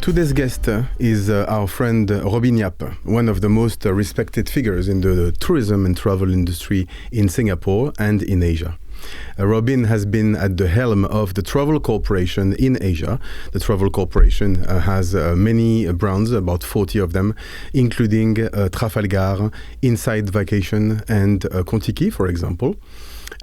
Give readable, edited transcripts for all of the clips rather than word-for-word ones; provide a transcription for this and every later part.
Today's guest is our friend Robin Yap, one of the most respected figures in the tourism and travel industry in Singapore and in Asia. Robin has been at the helm of the Travel Corporation in Asia. The Travel Corporation has many brands, about 40 of them, including Trafalgar, Inside Vacation, and Contiki, for example.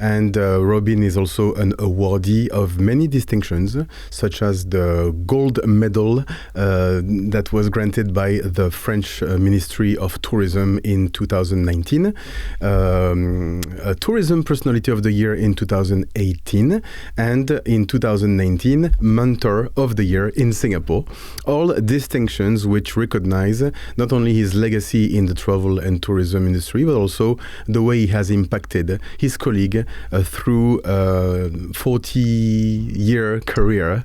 And Robin is also an awardee of many distinctions, such as the gold medal that was granted by the French Ministry of Tourism in 2019, a Tourism Personality of the Year in 2018, and in 2019, Mentor of the Year in Singapore. All distinctions which recognize not only his legacy in the travel and tourism industry, but also the way he has impacted his colleague through a 40-year career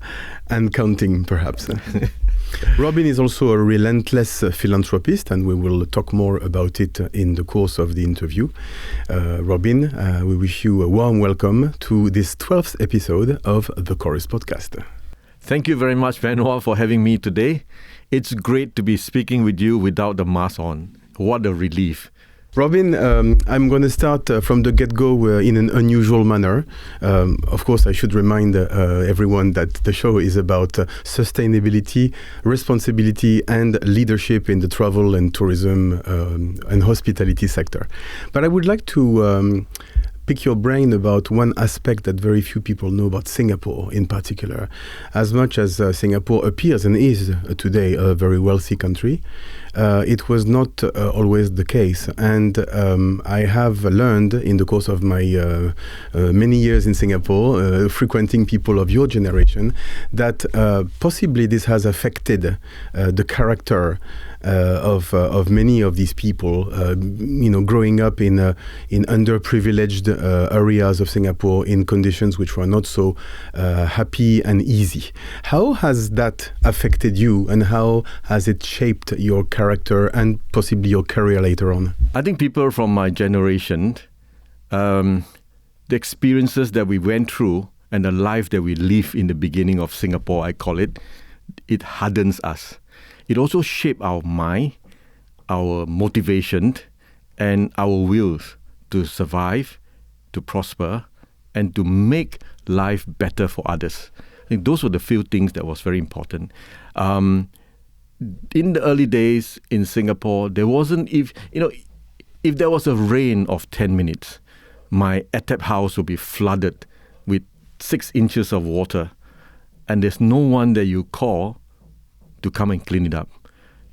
and counting, perhaps. Robin is also a relentless philanthropist, and we will talk more about it in the course of the interview. Robin, we wish you a warm welcome to this 12th episode of the Chorus Podcast. Thank you very much, Benoit, for having me today. It's great to be speaking with you without the mask on. What a relief. Robin, I'm going to start from the get-go in an unusual manner. Of course, I should remind everyone that the show is about sustainability, responsibility, and leadership in the travel and tourism and hospitality sector. But I would like to pick your brain about one aspect that very few people know about Singapore in particular. As much as Singapore appears and is today a very wealthy country, it was not always the case. And I have learned in the course of my many years in Singapore, frequenting people of your generation, that possibly this has affected the character of many of these people, growing up in underprivileged areas of Singapore in conditions which were not so happy and easy. How has that affected you, and how has it shaped your character and possibly your career later on? I think people from my generation, the experiences that we went through and the life that we live in the beginning of Singapore, I call it, it hardens us. It also shapes our mind, our motivation, and our wills to survive, to prosper, and to make life better for others. I think those were the few things that was very important. In the early days in Singapore, there wasn't, if there was a rain of 10 minutes, my attap house would be flooded with 6 inches of water, and there's no one that you call to come and clean it up.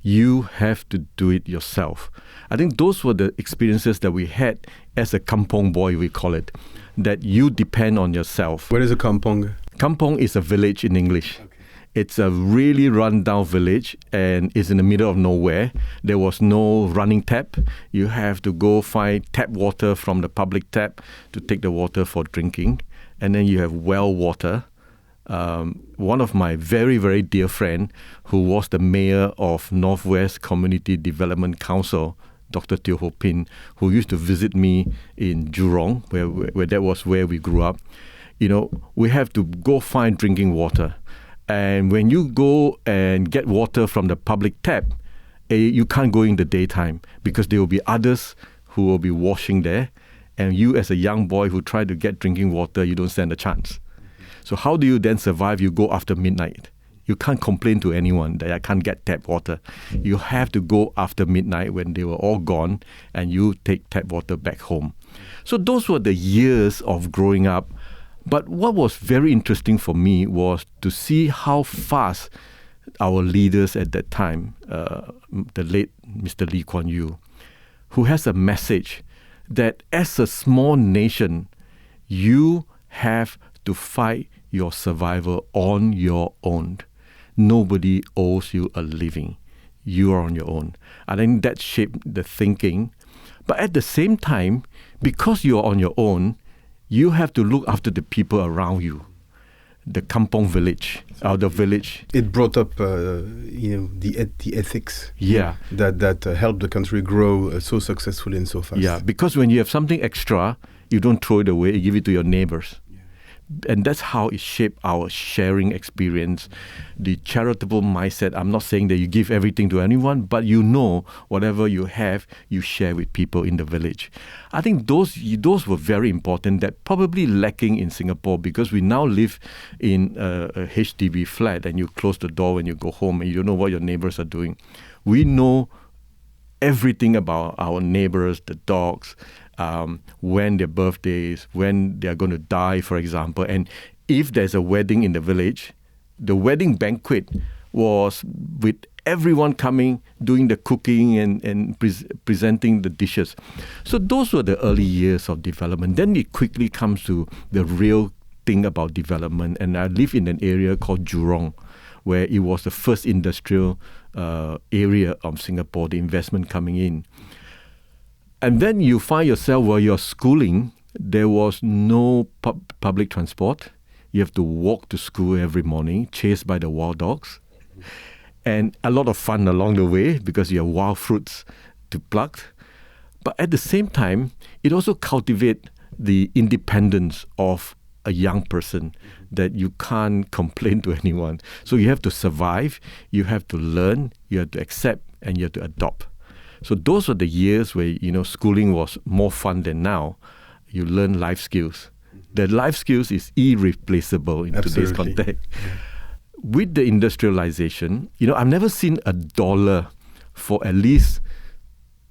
You have to do it yourself. I think those were the experiences that we had as a kampong boy, we call it, that you depend on yourself. What is a kampong? Kampong is a village in English. Okay. It's a really run-down village and it's in the middle of nowhere. There was no running tap. You have to go find tap water from the public tap to take the water for drinking. And then you have well water. One of my very, very dear friend who was the mayor of Northwest Community Development Council, Dr. Teo Ho Pin, who used to visit me in Jurong, where that was where we grew up. We have to go find drinking water. And when you go and get water from the public tap, you can't go in the daytime because there will be others who will be washing there. And you as a young boy who try to get drinking water, you don't stand a chance. So how do you then survive? You go after midnight. You can't complain to anyone that I can't get tap water. You have to go after midnight when they were all gone and you take tap water back home. So those were the years of growing up. But what was very interesting for me was to see how fast our leaders at that time, the late Mr. Lee Kuan Yew, who has a message that as a small nation, you have to fight your survival on your own. Nobody owes you a living. You are on your own. I think that shaped the thinking. But at the same time, because you are on your own, you have to look after the people around you. The kampong village, the village. It brought up, the ethics. Yeah. That helped the country grow so successfully and so fast. Yeah, because when you have something extra, you don't throw it away, you give it to your neighbors. And that's how it shaped our sharing experience, the charitable mindset. I'm not saying that you give everything to anyone, but whatever you have, you share with people in the village. I think those were very important, that probably lacking in Singapore, because we now live in a HDB flat and you close the door when you go home and you don't know what your neighbors are doing. We know everything about our neighbors, the dogs, when their birthdays, when they are going to die, for example. And if there's a wedding in the village, the wedding banquet was with everyone coming, doing the cooking and presenting the dishes. So those were the early years of development. Then it quickly comes to the real thing about development. And I live in an area called Jurong, where it was the first industrial area of Singapore, the investment coming in. And then you find yourself, while you're schooling, there was no public transport. You have to walk to school every morning, chased by the wild dogs. And a lot of fun along the way because you have wild fruits to pluck. But at the same time, it also cultivates the independence of a young person, that you can't complain to anyone. So you have to survive, you have to learn, you have to accept, and you have to adopt. So those were the years where, schooling was more fun than now. You learn life skills. The life skills is irreplaceable in today's context. Yeah. With the industrialization, I've never seen $1 for at least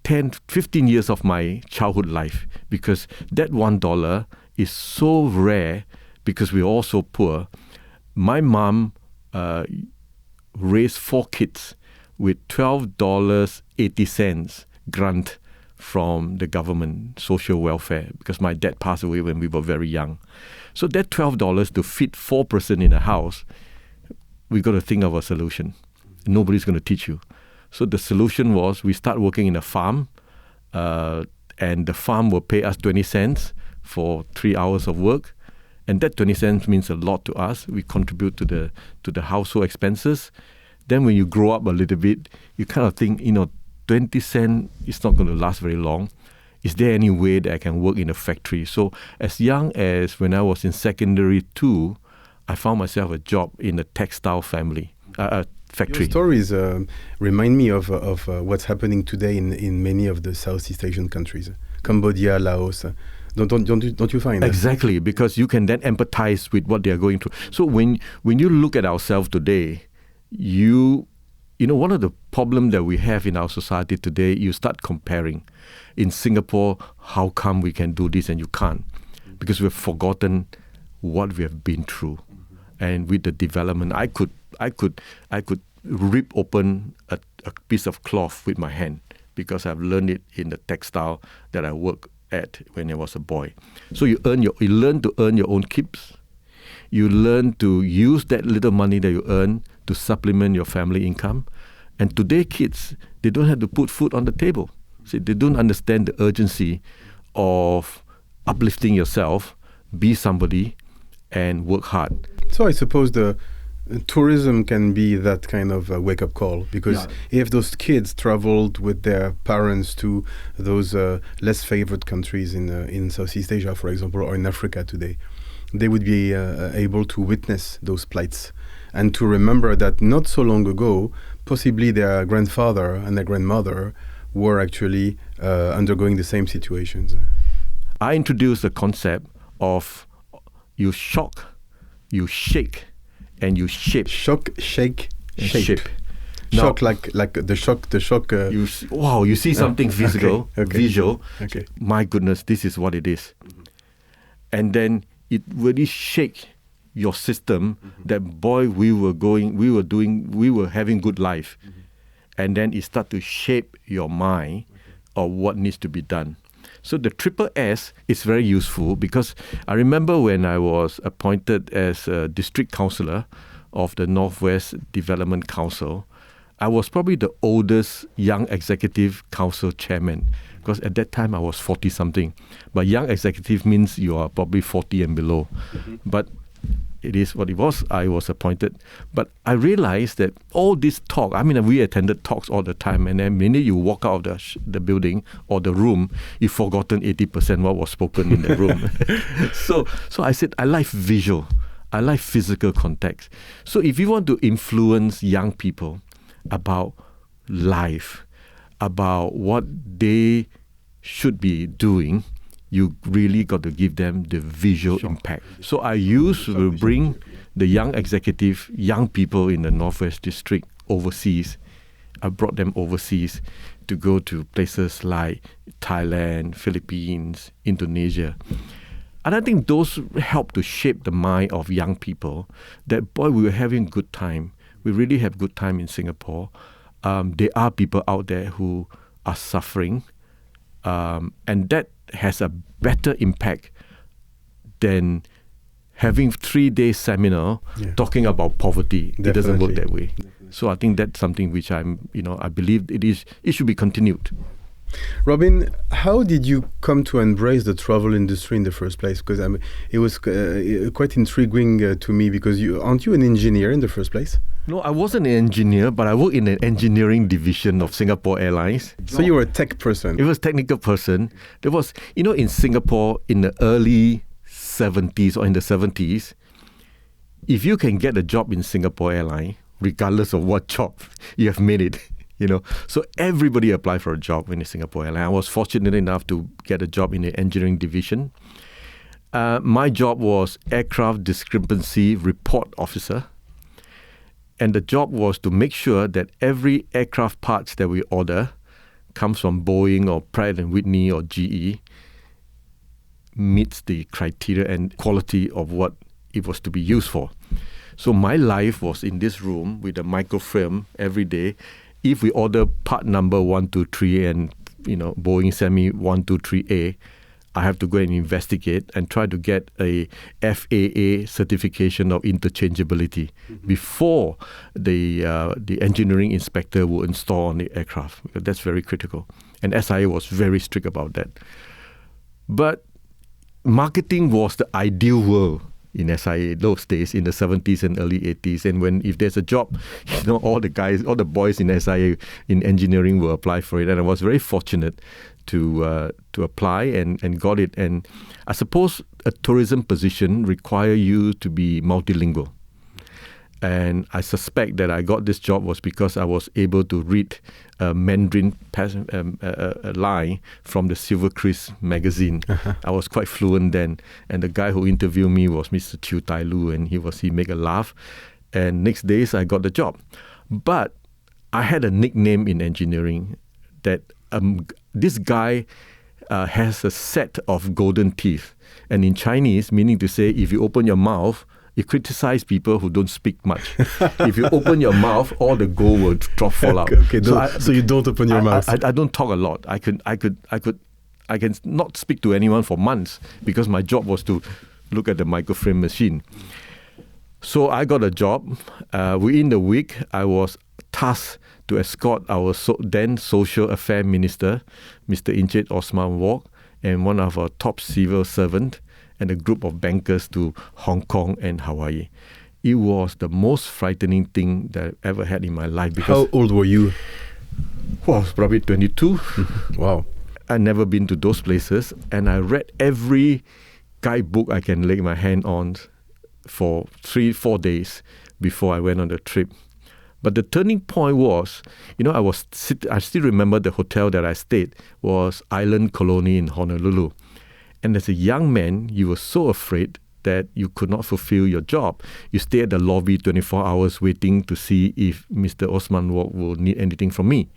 10, 15 years of my childhood life, because that $1 is so rare because we're all so poor. My mom raised 4 kids with $12.80 grant from the government, social welfare, because my dad passed away when we were very young. So that $12 to feed 4 person in a house, we got to think of a solution. Nobody's going to teach you. So the solution was we start working in a farm, and the farm will pay us 20 cents for 3 hours of work. And that 20 cents means a lot to us. We contribute to the household expenses. Then when you grow up a little bit, you kind of think, 20 cents is not going to last very long. Is there any way that I can work in a factory? So as young as when I was in secondary 2, I found myself a job in a textile factory. Your stories remind me of what's happening today in many of the Southeast Asian countries, Cambodia, Laos. Don't you find that? Exactly, because you can then empathize with what they are going through. So when you look at ourselves today, one of the problems that we have in our society today, you start comparing. In Singapore, how come we can do this and you can't? Because we've forgotten what we have been through. And with the development, I could rip open a piece of cloth with my hand because I've learned it in the textile that I worked at when I was a boy. So you learn to earn your own keeps. You learn to use that little money that you earn to supplement your family income. And today kids, they don't have to put food on the table. See, they don't understand the urgency of uplifting yourself, be somebody, and work hard. So I suppose the tourism can be that kind of wake-up call, because if those kids traveled with their parents to those less favored countries in Southeast Asia, for example, or in Africa today, they would be able to witness those plights and to remember that not so long ago, possibly their grandfather and their grandmother were actually undergoing the same situations. I introduced the concept of you shock, you shake, and you shape. Shock, shake, shape. Now, shock like the shock. You see something physical, visual. Okay. My goodness, this is what it is. Mm-hmm. And then it really shake your system. Mm-hmm. That boy, we were having good life. Mm-hmm. And then it start to shape your mind of what needs to be done. So the triple S is very useful, because I remember when I was appointed as a district councillor of the Northwest Development Council, I was probably the oldest young executive council chairman, because at that time I was 40-something. But young executive means you are probably 40 and below. Mm-hmm. But it is what it was. I was appointed. But I realized that all this talk, we attended talks all the time, and then the minute you walk out of the building or the room, you've forgotten 80% what was spoken in the room. So I said, I like visual. I like physical context. So if you want to influence young people about life, about what they should be doing, you really got to give them the visual impact. So I used to bring the young executive, young people in the Northwest District overseas. I brought them overseas to go to places like Thailand, Philippines, Indonesia. And I think those help to shape the mind of young people that, boy, we were having a good time. We really have good time in Singapore. There are people out there who are suffering, and that has a better impact than having 3-day seminar talking about poverty. Definitely. It doesn't work that way. Definitely. So I think that's something which I believe it should be continued. Robin, how did you come to embrace the travel industry in the first place? Because it was quite intriguing to me, because aren't you an engineer in the first place? No, I wasn't an engineer, but I worked in an engineering division of Singapore Airlines. So you were a tech person? It was a technical person. There was, in Singapore in the early 70s or in the 70s, if you can get a job in Singapore Airlines, regardless of what job, you have made it. So everybody applied for a job in the Singapore Airlines. I was fortunate enough to get a job in the engineering division. My job was aircraft discrepancy report officer. And the job was to make sure that every aircraft parts that we order comes from Boeing or Pratt & Whitney or GE meets the criteria and quality of what it was to be used for. So my life was in this room with a microfilm every day. If we order part number 123 and Boeing send me 123A, I have to go and investigate and try to get a FAA certification of interchangeability before the engineering inspector will install on the aircraft, because that's very critical. And SIA was very strict about that. But marketing was the ideal world in SIA those days, in the 70s and early 80s. And if there's a job, all the boys in SIA in engineering will apply for it. And I was very fortunate to apply and got it. And I suppose a tourism position require you to be multilingual. And I suspect that I got this job was because I was able to read Mandarin line from the Silver Chris magazine. I was quite fluent then. And the guy who interviewed me was Mr. Chew Tai Lu, and he made a laugh. And next days I got the job. But I had a nickname in engineering that this guy has a set of golden teeth. And in Chinese, meaning to say, if you open your mouth, you criticize people who don't speak much. If you open your mouth, all the gold will fall out. Okay, so you don't open your mouth. I don't talk a lot. I can not speak to anyone for months because my job was to look at the microfilm machine. So I got a job. Within the week, I was tasked to escort our then Social Affairs Minister, Mr. Encik Osman Wok, and one of our top civil servants, and a group of bankers to Hong Kong and Hawaii. It was the most frightening thing that I've ever had in my life. Because how old were you? Well, I was probably 22. Wow. I'd never been to those places, and I read every guidebook I can lay my hand on for 3-4 days before I went on the trip. But the turning point was, I still remember the hotel that I stayed was Island Colony in Honolulu. And as a young man, you were so afraid that you could not fulfill your job. You stay at the lobby 24 hours waiting to see if Mr. Osman Wok will need anything from me.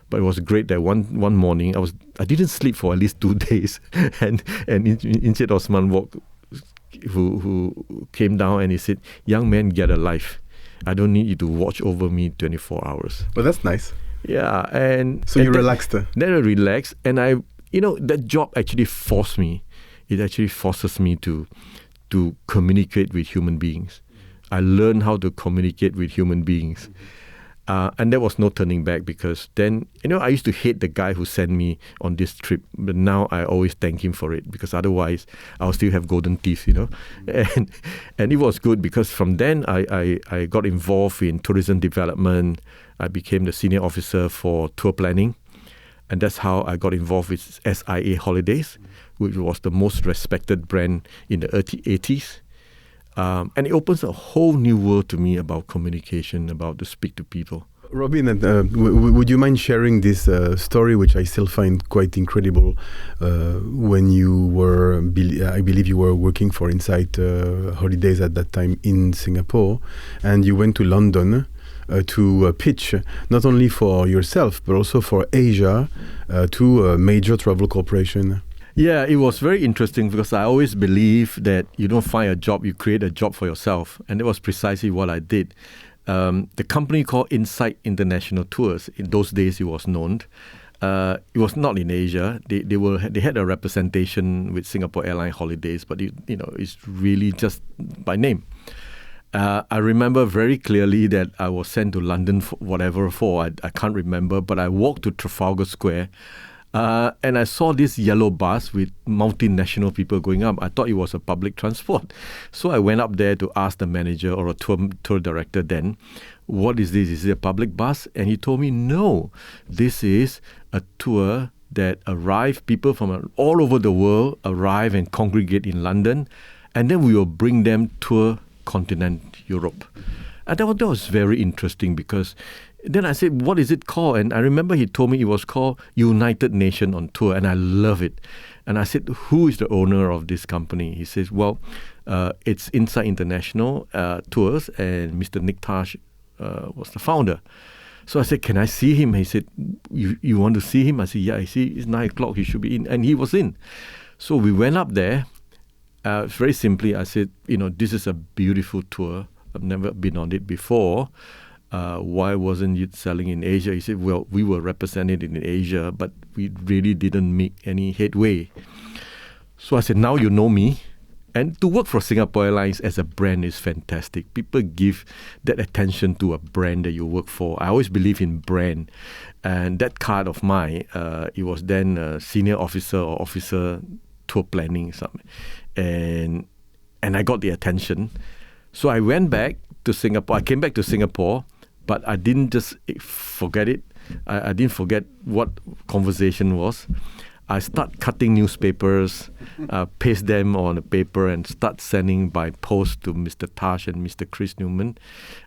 But it was great that one morning, I didn't sleep for at least 2 days. and Encik Osman Wok, who came down and he said, "Young man, get a life. I don't need you to watch over me 24 hours. Well, that's nice. Yeah. And so you relaxed. Then I relaxed, and that job actually forced me. It actually forces me to communicate with human beings. I learned how to communicate with human beings. And there was no turning back, because then, I used to hate the guy who sent me on this trip. But now I always thank him for it, because otherwise I'll still have golden teeth, And it was good, because from then I got involved in tourism development. I became the senior officer for tour planning. And that's how I got involved with SIA Holidays, which was the most respected brand in the early 80s. And it opens a whole new world to me about communication, about to speak to people. Robin, would you mind sharing this story, which I still find quite incredible, when you were, I believe you were working for Insight Holidays at that time in Singapore, and you went to London to pitch not only for yourself, but also for Asia to a major travel corporation? Yeah, it was very interesting, because I always believe that you don't find a job, you create a job for yourself. And that was precisely what I did. The company called Insight International Tours, in those days it was known. It was not in Asia. They had a representation with Singapore Airlines Holidays, but it's really just by name. I remember very clearly that I was sent to London for I can't remember, but I walked to Trafalgar Square. And I saw this yellow bus with multinational people going up. I thought it was a public transport. So I went up there to ask the manager, or a tour director then, what is this? Is it a public bus? And he told me, no, this is a tour that people from all over the world arrive and congregate in London. And then we will bring them tour continent Europe. And that was very interesting, because then I said, what is it called? And I remember he told me it was called United Nations on Tour, and I love it. And I said, who is the owner of this company? He says, well, it's Insight International Tours, and Mr. Nick Tash was the founder. So I said, can I see him? He said, you want to see him? I said, yeah, I see, it's 9 o'clock, he should be in. And he was in. So we went up there. Very simply, I said, this is a beautiful tour. I've never been on it before. Why wasn't it selling in Asia? He said, well, we were represented in Asia, but we really didn't make any headway. So I said, now you know me. And to work for Singapore Airlines as a brand is fantastic. People give that attention to a brand that you work for. I always believe in brand. And that card of mine, it was then senior officer or officer tour planning. And I got the attention. So I went back to Singapore. I came back to Singapore. But I didn't just forget it. I didn't forget what conversation was. I start cutting newspapers, paste them on a paper, and start sending by post to Mr. Tash and Mr. Chris Newman.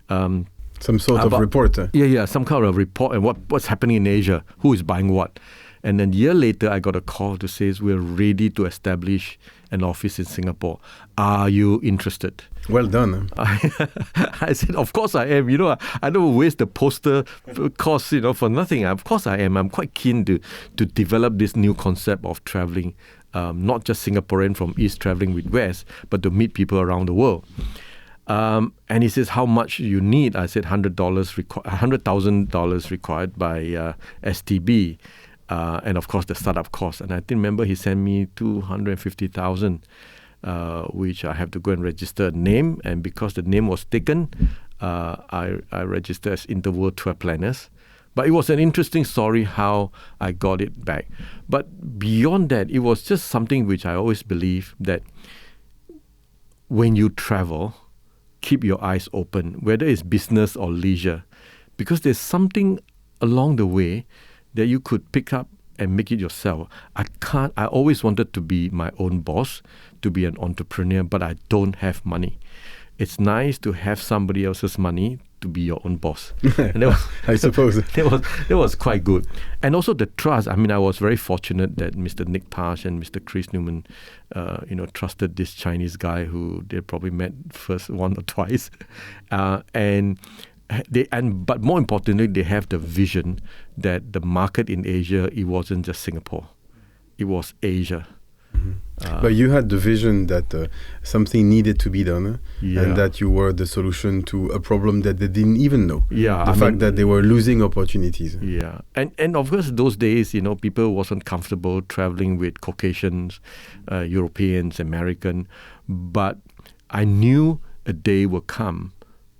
Some sort of report. Yeah, some kind of report, and what's happening in Asia, who is buying what. And then a year later, I got a call to say, we're ready to establish an office in Singapore. Are you interested? Well done. I said, of course I am. I don't waste the poster cost, for nothing. Of course I am. I'm quite keen to develop this new concept of traveling, not just Singaporean from East traveling with West, but to meet people around the world. And he says, how much you need? I said, $100,000 required by STB. And of course the startup cost. And I remember he sent me $250,000, which I have to go and register a name. And because the name was taken, I registered as Interworld Tour Planners. But it was an interesting story how I got it back. But beyond that, it was just something which I always believe that when you travel, keep your eyes open, whether it's business or leisure, because there's something along the way that you could pick up and make it yourself. I always wanted to be my own boss, to be an entrepreneur, but I don't have money. It's nice to have somebody else's money to be your own boss. And that was, I suppose. That was quite good. And also the trust. I mean, I was very fortunate that Mr. Nick Tash and Mr. Chris Newman, trusted this Chinese guy who they probably met first one or twice. But more importantly, they have the vision that the market in Asia, it wasn't just Singapore. It was Asia. Mm-hmm. But you had the vision that something needed to be done, and that you were the solution to a problem that they didn't even know. Yeah, the fact that they were losing opportunities. Yeah, and of course those days, people wasn't comfortable traveling with Caucasians, Europeans, American, but I knew a day will come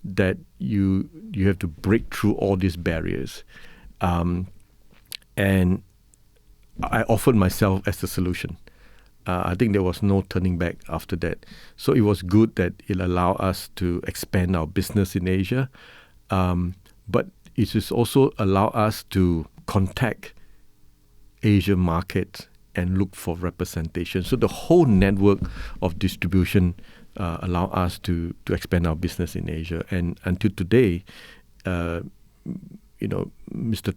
that you have to break through all these barriers. And I offered myself as the solution. I think there was no turning back after that. So it was good that it allowed us to expand our business in Asia. But it has also allowed us to contact Asia markets and look for representation. So the whole network of distribution allowed us to expand our business in Asia. And until today, Mr.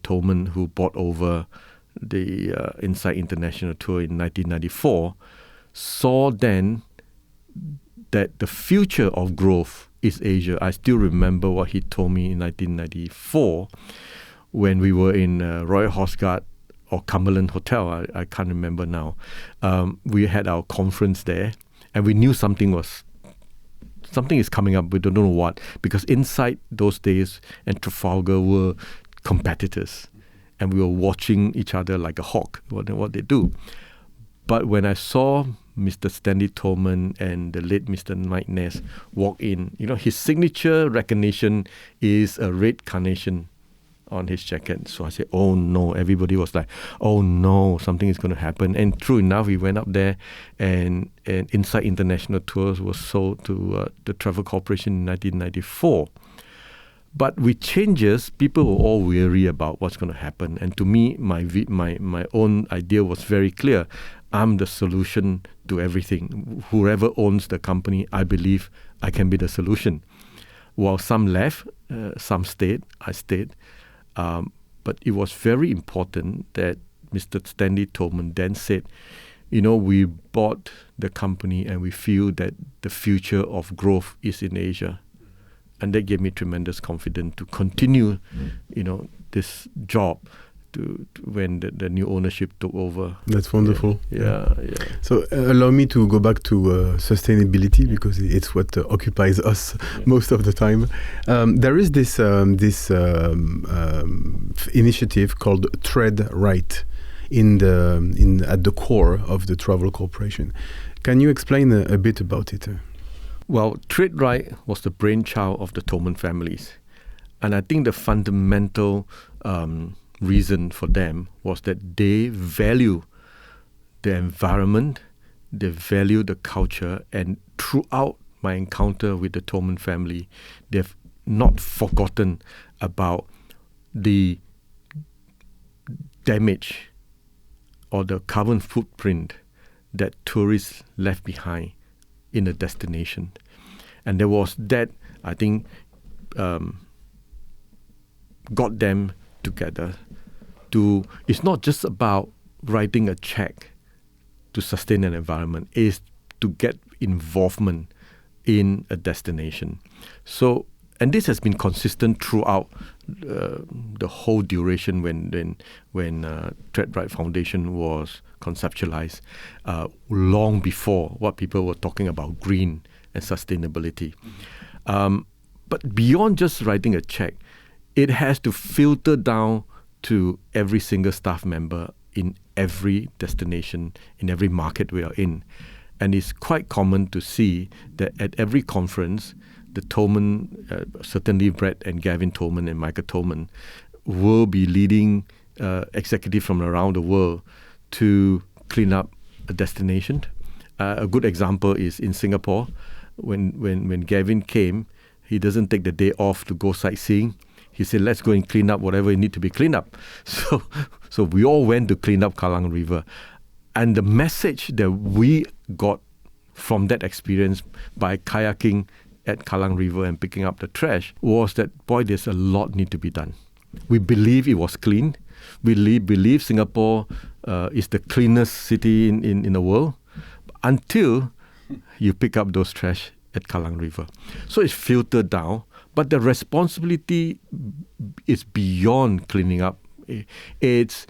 Tolman, who bought over the Insight International Tour in 1994, saw then that the future of growth is Asia. I still remember what he told me in 1994 when we were in Royal Horsguard or Cumberland Hotel. I can't remember now. We had our conference there, and we knew something is coming up. We don't know what, because Insight those days and Trafalgar were competitors, and we were watching each other like a hawk, what they do. But when I saw Mr. Stanley Tolman and the late Mr. Mike Ness walk in, his signature recognition is a red carnation on his jacket. So I said, oh no. Everybody was like, oh no, something is going to happen. And true enough, we went up there, and Insight International Tours was sold to the Travel Corporation in 1994. But with changes, people were all weary about what's going to happen. And to me, my own idea was very clear. I'm the solution to everything. Whoever owns the company, I believe I can be the solution. While some left, some stayed, I stayed. But it was very important that Mr. Stanley Tolman then said, we bought the company and we feel that the future of growth is in Asia. And that gave me tremendous confidence to continue, this job to when the new ownership took over. That's wonderful. Yeah. So allow me to go back to sustainability, because it's what occupies us most of the time. There is this initiative called Tread Right at the core of the Travel Corporation. Can you explain a bit about it? Well, Tread Right was the brainchild of the Tolman families. And I think the fundamental reason for them was that they value the environment, they value the culture, and throughout my encounter with the Tolman family, they've not forgotten about the damage or the carbon footprint that tourists left behind in a destination. And there was that, I think, got them together to, it's not just about writing a check to sustain an environment, it's to get involvement in a destination. So, and this has been consistent throughout the whole duration when Tread Right Foundation was conceptualized, long before what people were talking about green and sustainability. But beyond just writing a check, it has to filter down to every single staff member in every destination, in every market we are in. And it's quite common to see that at every conference, the Tolman, certainly Brett and Gavin Tolman and Michael Tolman, will be leading executives from around the world to clean up a destination. A good example is in Singapore. When Gavin came, he doesn't take the day off to go sightseeing. He said, let's go and clean up whatever need to be cleaned up. So we all went to clean up Kallang River. And the message that we got from that experience by kayaking at Kallang River and picking up the trash was that, boy, there's a lot need to be done. We believe it was clean. We believe Singapore is the cleanest city in the world until you pick up those trash at Kallang River. So it's filtered down, but the responsibility is beyond cleaning up. It's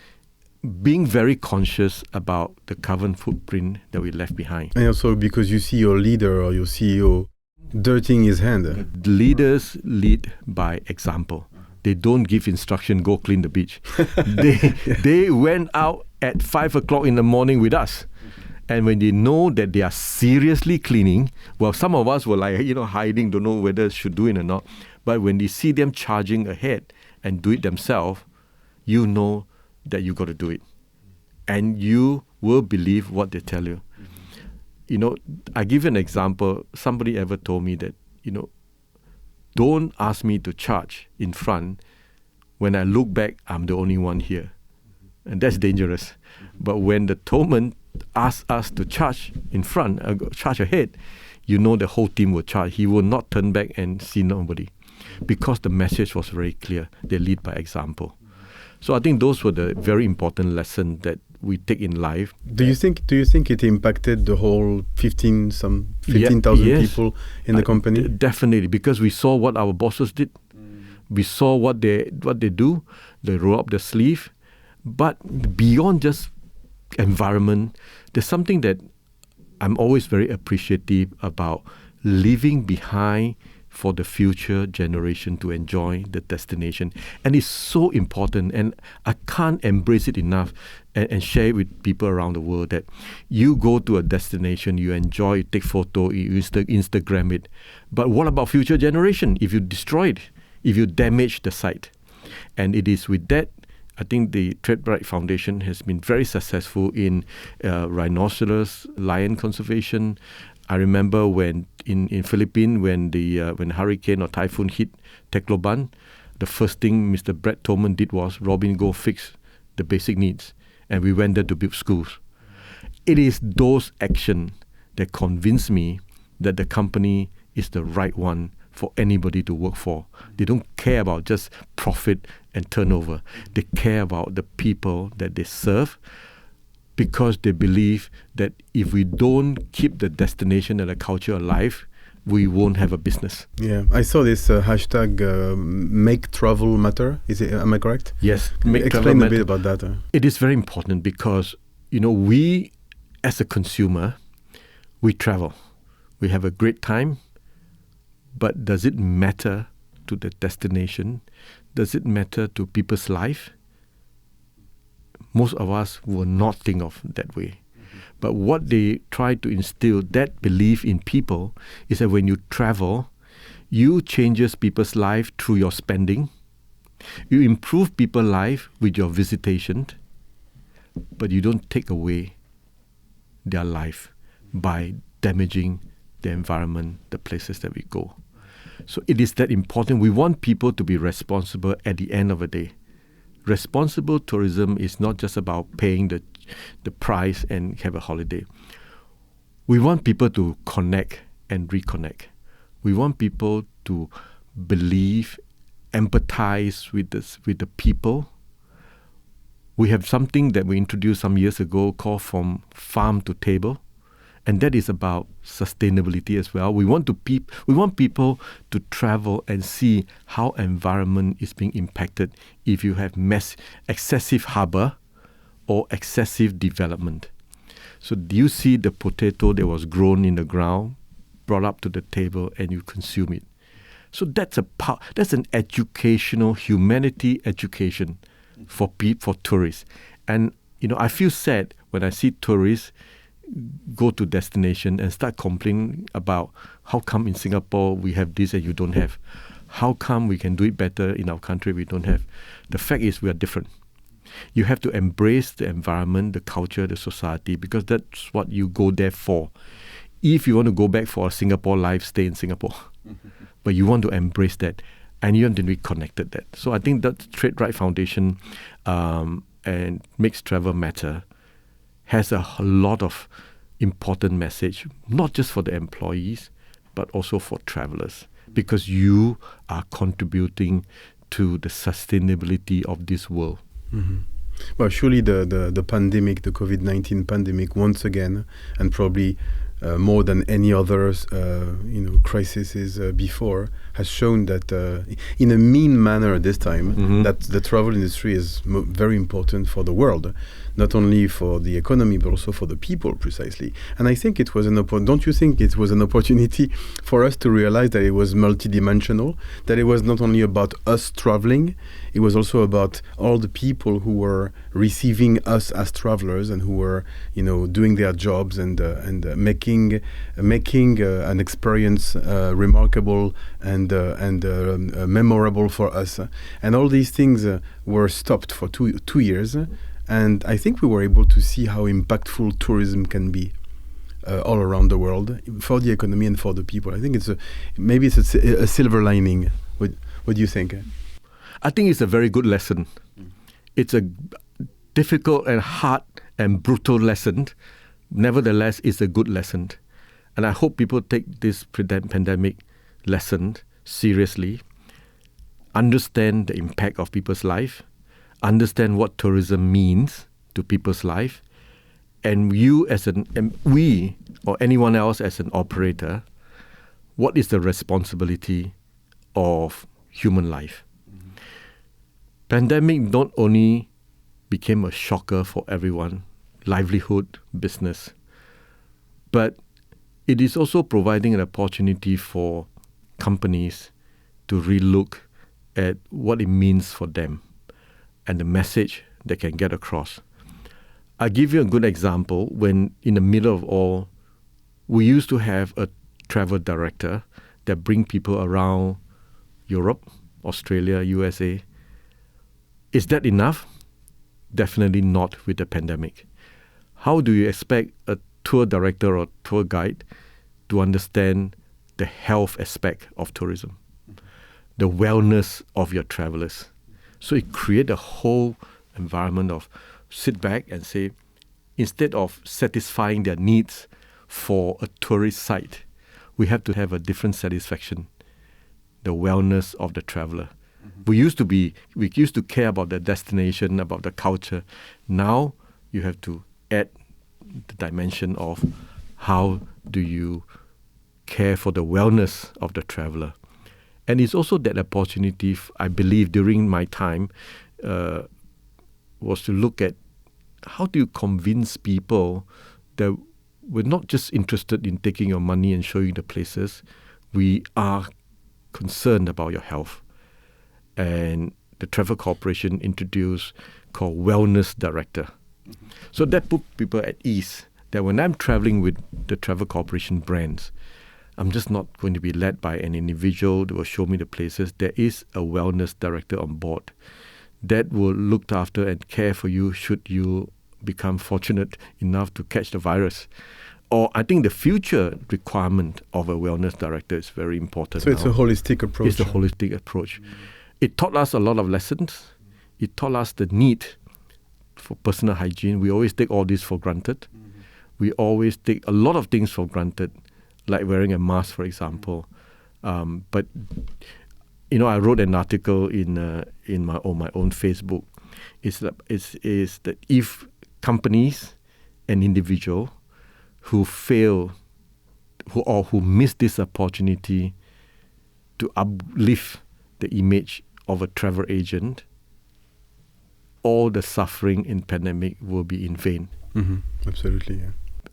being very conscious about the carbon footprint that we left behind. And also because you see your leader or your CEO dirtying his hand. The leaders lead by example. They don't give instruction, go clean the beach. They went out at 5 o'clock in the morning with us. And when they know that they are seriously cleaning, well, some of us were like, hiding, don't know whether should do it or not. But when you see them charging ahead and do it themselves, you know that you got to do it. And you will believe what they tell you. You know, I give you an example. Somebody ever told me that, you know, don't ask me to charge in front. When I look back, I'm the only one here. And that's dangerous. But when the tollman asks us to charge in front, charge ahead, you know the whole team will charge. He will not turn back and see nobody. Because the message was very clear. They lead by example. So I think those were the very important lessons that we take in life. Do you think it impacted the whole 15,000 yes. people in the company? Definitely, because we saw what our bosses did. We saw what they do. They roll up their sleeve. But beyond just environment, there's something that I'm always very appreciative about, leaving behind for the future generation to enjoy the destination. And it's so important, and I can't embrace it enough and share it with people around the world that you go to a destination, you enjoy, you take photo, you Instagram it. But what about future generation if you destroy it, if you damage the site? And it is with that, I think the TradeRight Foundation has been very successful in rhinoceros, lion conservation. I remember when in Philippines, when hurricane or typhoon hit Tacloban, the first thing Mr. Brett Tolman did was, Robin, go fix the basic needs. And we went there to build schools. It is those actions that convince me that the company is the right one for anybody to work for. They don't care about just profit and turnover. They care about the people that they serve, because they believe that if we don't keep the destination and the culture alive, we won't have a business. Yeah, I saw this hashtag Make Travel Matter. Am I correct? Yes. Explain a bit about that. It is very important because, you know, we as a consumer, we travel. We have a great time, but does it matter to the destination? Does it matter to people's life? Most of us will not think of that way. But what they try to instill, that belief in people, is that when you travel, you changes people's life through your spending. You improve people's life with your visitation, but you don't take away their life by damaging the environment, the places that we go. So it is that important. We want people to be responsible at the end of the day. Responsible tourism is not just about paying the price and have a holiday. We want people to connect and reconnect. We want people to believe, empathize with the people. We have something that we introduced some years ago called From Farm to Table, and that is about sustainability as well. We want people to travel and see how environment is being impacted if you have excessive harbor or excessive development. So do you see the potato that was grown in the ground, brought up to the table, and you consume it? So that's an educational, humanity education for tourists. And you know, I feel sad when I see tourists go to destination and start complaining about how come in Singapore we have this and you don't have. How come we can do it better in our country we don't have? The fact is we are different. You have to embrace the environment, the culture, the society, because that's what you go there for. If you want to go back for a Singapore life, stay in Singapore. But you want to embrace that, and you want to be connected that. So I think that TradeRight Foundation and Makes Travel Matter has a lot of important message, not just for the employees, but also for travelers, because you are contributing to the sustainability of this world. Mm-hmm. Well, surely the pandemic, the COVID-19 pandemic, once again, and probably more than any other crises before, has shown that in a mean manner this time, that the travel industry is very important for the world, not only for the economy but also for the people, precisely. And I think it was don't you think it was an opportunity for us to realize that it was multidimensional, that it was not only about us traveling, it was also about all the people who were receiving us as travelers and who were, doing their jobs and making an experience remarkable and memorable for us. And all these things were stopped for two years. And I think we were able to see how impactful tourism can be all around the world for the economy and for the people. I think maybe it's a silver lining. What do you think? I think it's a very good lesson. It's a difficult and hard and brutal lesson. Nevertheless, it's a good lesson. And I hope people take this pandemic lesson seriously, understand the impact of people's life, understand what tourism means to people's life, and we or anyone else as an operator, what is the responsibility of human life? Mm-hmm. Pandemic not only became a shocker for everyone, livelihood, business, but it is also providing an opportunity for companies to relook at what it means for them and the message they can get across. I'll give you a good example. When in the middle of all, we used to have a travel director that bring people around Europe, Australia, USA. Is that enough? Definitely not with the pandemic. How do you expect a tour director or tour guide to understand the health aspect of tourism, the wellness of your travelers? So it creates a whole environment of sit back and say, instead of satisfying their needs for a tourist site, we have to have a different satisfaction, the wellness of the traveler. Mm-hmm. We used to care about the destination, about the culture. Now you have to add the dimension of how do you care for the wellness of the traveler. And it's also that opportunity, I believe, during my time, was to look at how do you convince people that we're not just interested in taking your money and showing the places, we are concerned about your health. And the Travel Corporation introduced called Wellness Director. Mm-hmm. So that put people at ease that when I'm traveling with the Travel Corporation brands, I'm just not going to be led by an individual that will show me the places. There is a wellness director on board that will look after and care for you should you become fortunate enough to catch the virus. Or I think the future requirement of a wellness director is very important. So it's a holistic approach. It's a holistic approach. It taught us a lot of lessons. It taught us the need for personal hygiene. We always take all this for granted. Mm-hmm. We always take a lot of things for granted, like wearing a mask, for example. But I wrote an article in my own Facebook. Is that if companies and individual who fail, who miss this opportunity to uplift the image of a travel agent, all the suffering in pandemic will be in vain. Mm-hmm. Absolutely,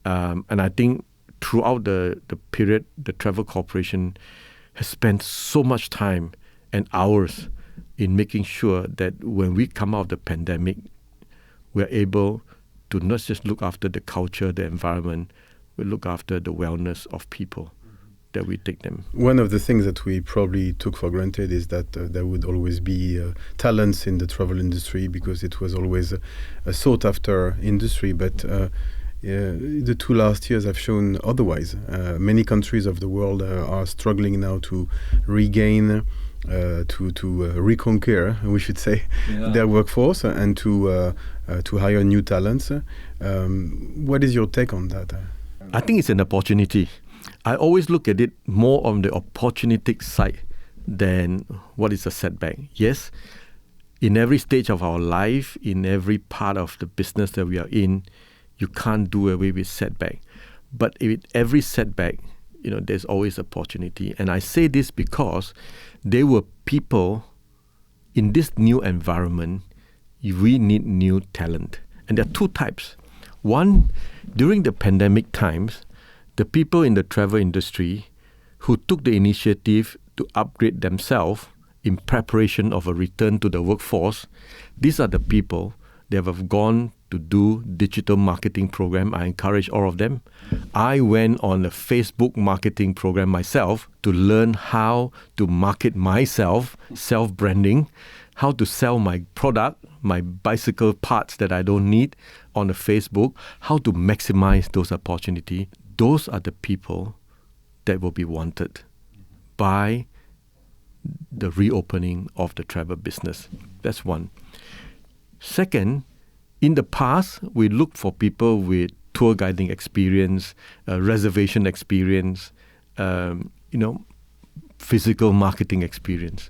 yeah. And I think throughout the period, the Travel Corporation has spent so much time and hours in making sure that when we come out of the pandemic, we're able to not just look after the culture, the environment, we look after the wellness of people, that we take them. One of the things that we probably took for granted is that there would always be talents in the travel industry because it was always a sought-after industry, but the 2 last years have shown otherwise. Many countries of the world are struggling now to regain, to reconquer, we should say, their workforce and to hire new talents. What is your take on that? I think it's an opportunity. I always look at it more on the opportunistic side than what is a setback. Yes, in every stage of our life, in every part of the business that we are in, you can't do away with setback. But with every setback, there's always opportunity. And I say this because there were people in this new environment, we need new talent. And there are two types. One, during the pandemic times, the people in the travel industry who took the initiative to upgrade themselves in preparation of a return to the workforce, these are the people that have gone to do digital marketing program. I encourage all of them. I went on a Facebook marketing program myself to learn how to market myself, self-branding, how to sell my product, my bicycle parts that I don't need on the Facebook, how to maximize those opportunities. Those are the people that will be wanted by the reopening of the travel business. That's one. Second, in the past, we looked for people with tour guiding experience, reservation experience, physical marketing experience.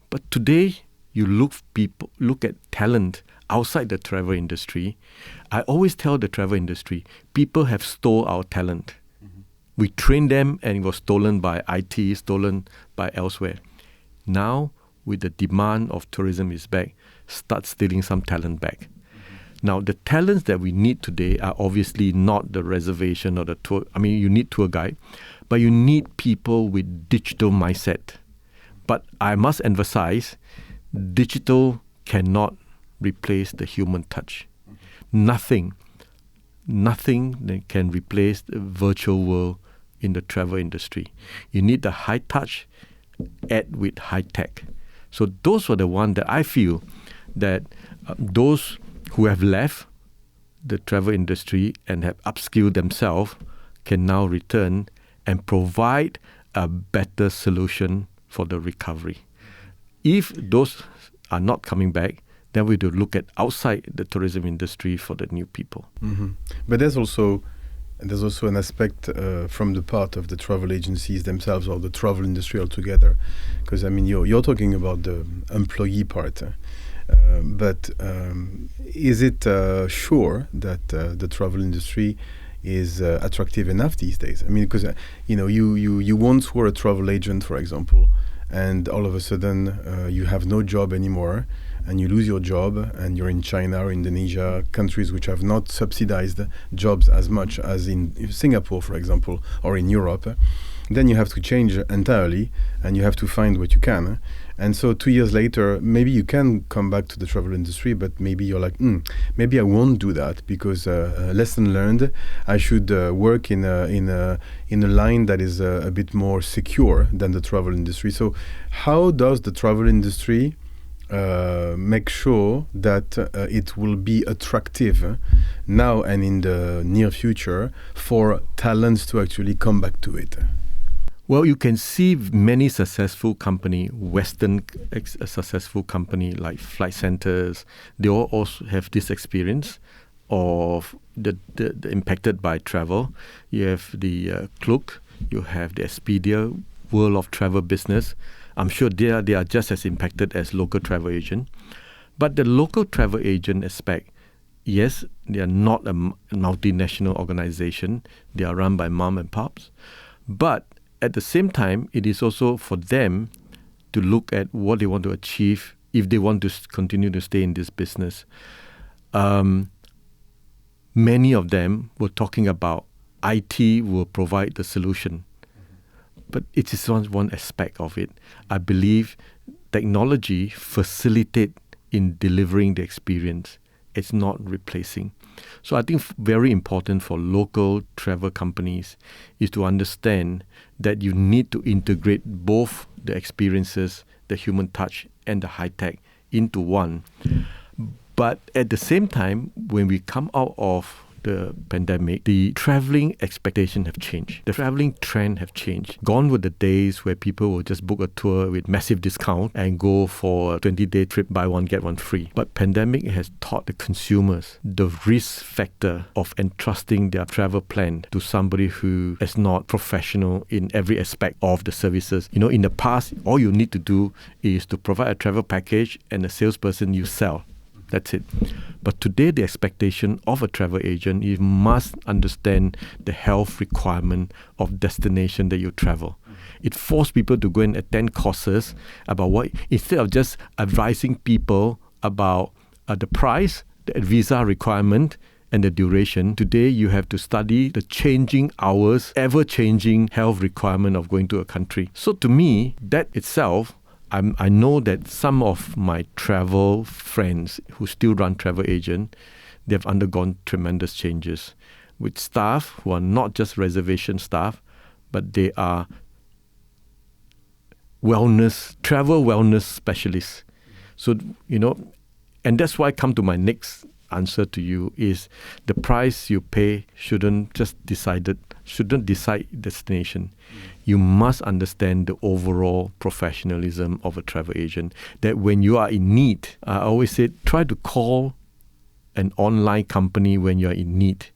But today, you look at talent outside the travel industry. I always tell the travel industry, people have stole our talent. Mm-hmm. We trained them and it was stolen by IT, stolen by elsewhere. Now, with the demand of tourism is back, start stealing some talent back. Mm-hmm. Now, the talents that we need today are obviously not the reservation or the tour. I mean, you need tour guide, but you need people with digital mindset. But I must emphasize, digital cannot replace the human touch. Mm-hmm. Nothing that can replace the virtual world in the travel industry. You need the high touch add with high tech. So those were the ones that I feel that those who have left the travel industry and have upskilled themselves can now return and provide a better solution for the recovery. If those are not coming back, then we do look at outside the tourism industry for the new people. Mm-hmm. But there's also an aspect from the part of the travel agencies themselves or the travel industry altogether, because I mean you're talking about the employee part, but is it sure that the travel industry is attractive enough these days? I mean, because you once were a travel agent, for example, and all of a sudden you have no job anymore, and you lose your job, and you're in China or Indonesia, countries which have not subsidized jobs as much as in Singapore, for example, or in Europe. Then you have to change entirely, and you have to find what you can. And so 2 years later, maybe you can come back to the travel industry, but maybe you're like, maybe I won't do that because lesson learned. I should work in a line that is a bit more secure than the travel industry. So how does the travel industry make sure that it will be attractive now and in the near future for talents to actually come back to it? Well, you can see many successful company, Western successful company like Flight Centres, they all also have this experience of the impacted by travel. You have the Klook, you have the Expedia, world of travel business. I'm sure they are just as impacted as local travel agent. But the local travel agent aspect, yes, they are not a multinational organization. They are run by mom and pops. But at the same time, it is also for them to look at what they want to achieve if they want to continue to stay in this business. Many of them were talking about IT will provide the solution. But it is one aspect of it. I believe technology facilitates in delivering the experience. It's not replacing. So I think very important for local travel companies is to understand that you need to integrate both the experiences, the human touch and the high tech into one. But at the same time, when we come out of the pandemic, the traveling expectation have changed. The traveling trend have changed. Gone were the days where people will just book a tour with massive discount and go for a 20-day trip, buy one, get one free. But pandemic has taught the consumers the risk factor of entrusting their travel plan to somebody who is not professional in every aspect of the services. In the past, all you need to do is to provide a travel package and a salesperson you sell. That's it. But today, the expectation of a travel agent, you must understand the health requirement of destination that you travel. It forced people to go and attend courses about instead of just advising people about the price, the visa requirement and the duration. Today, you have to study the changing hours, ever-changing health requirement of going to a country. So to me, that itself, I know that some of my travel friends who still run travel agent, they've undergone tremendous changes with staff who are not just reservation staff, but they are travel wellness specialists. So, and that's why I come to my next answer to you is the price you pay shouldn't decide destination. You must understand the overall professionalism of a travel agent, that when you are in need, I always say, try to call an online company when you are in need.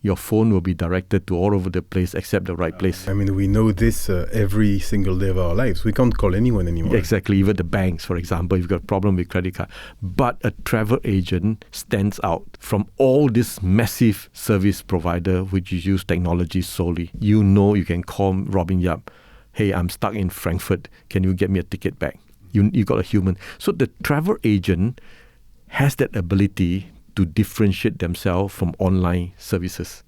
Your phone will be directed to all over the place except the right place. I mean, we know this every single day of our lives. We can't call anyone anymore. Exactly. Even the banks, for example, you've got a problem with credit card. But a travel agent stands out from all this massive service provider which use technology solely. You can call Robin Yap. Hey, I'm stuck in Frankfurt. Can you get me a ticket back? You got a human. So the travel agent has that ability to differentiate themselves from online services.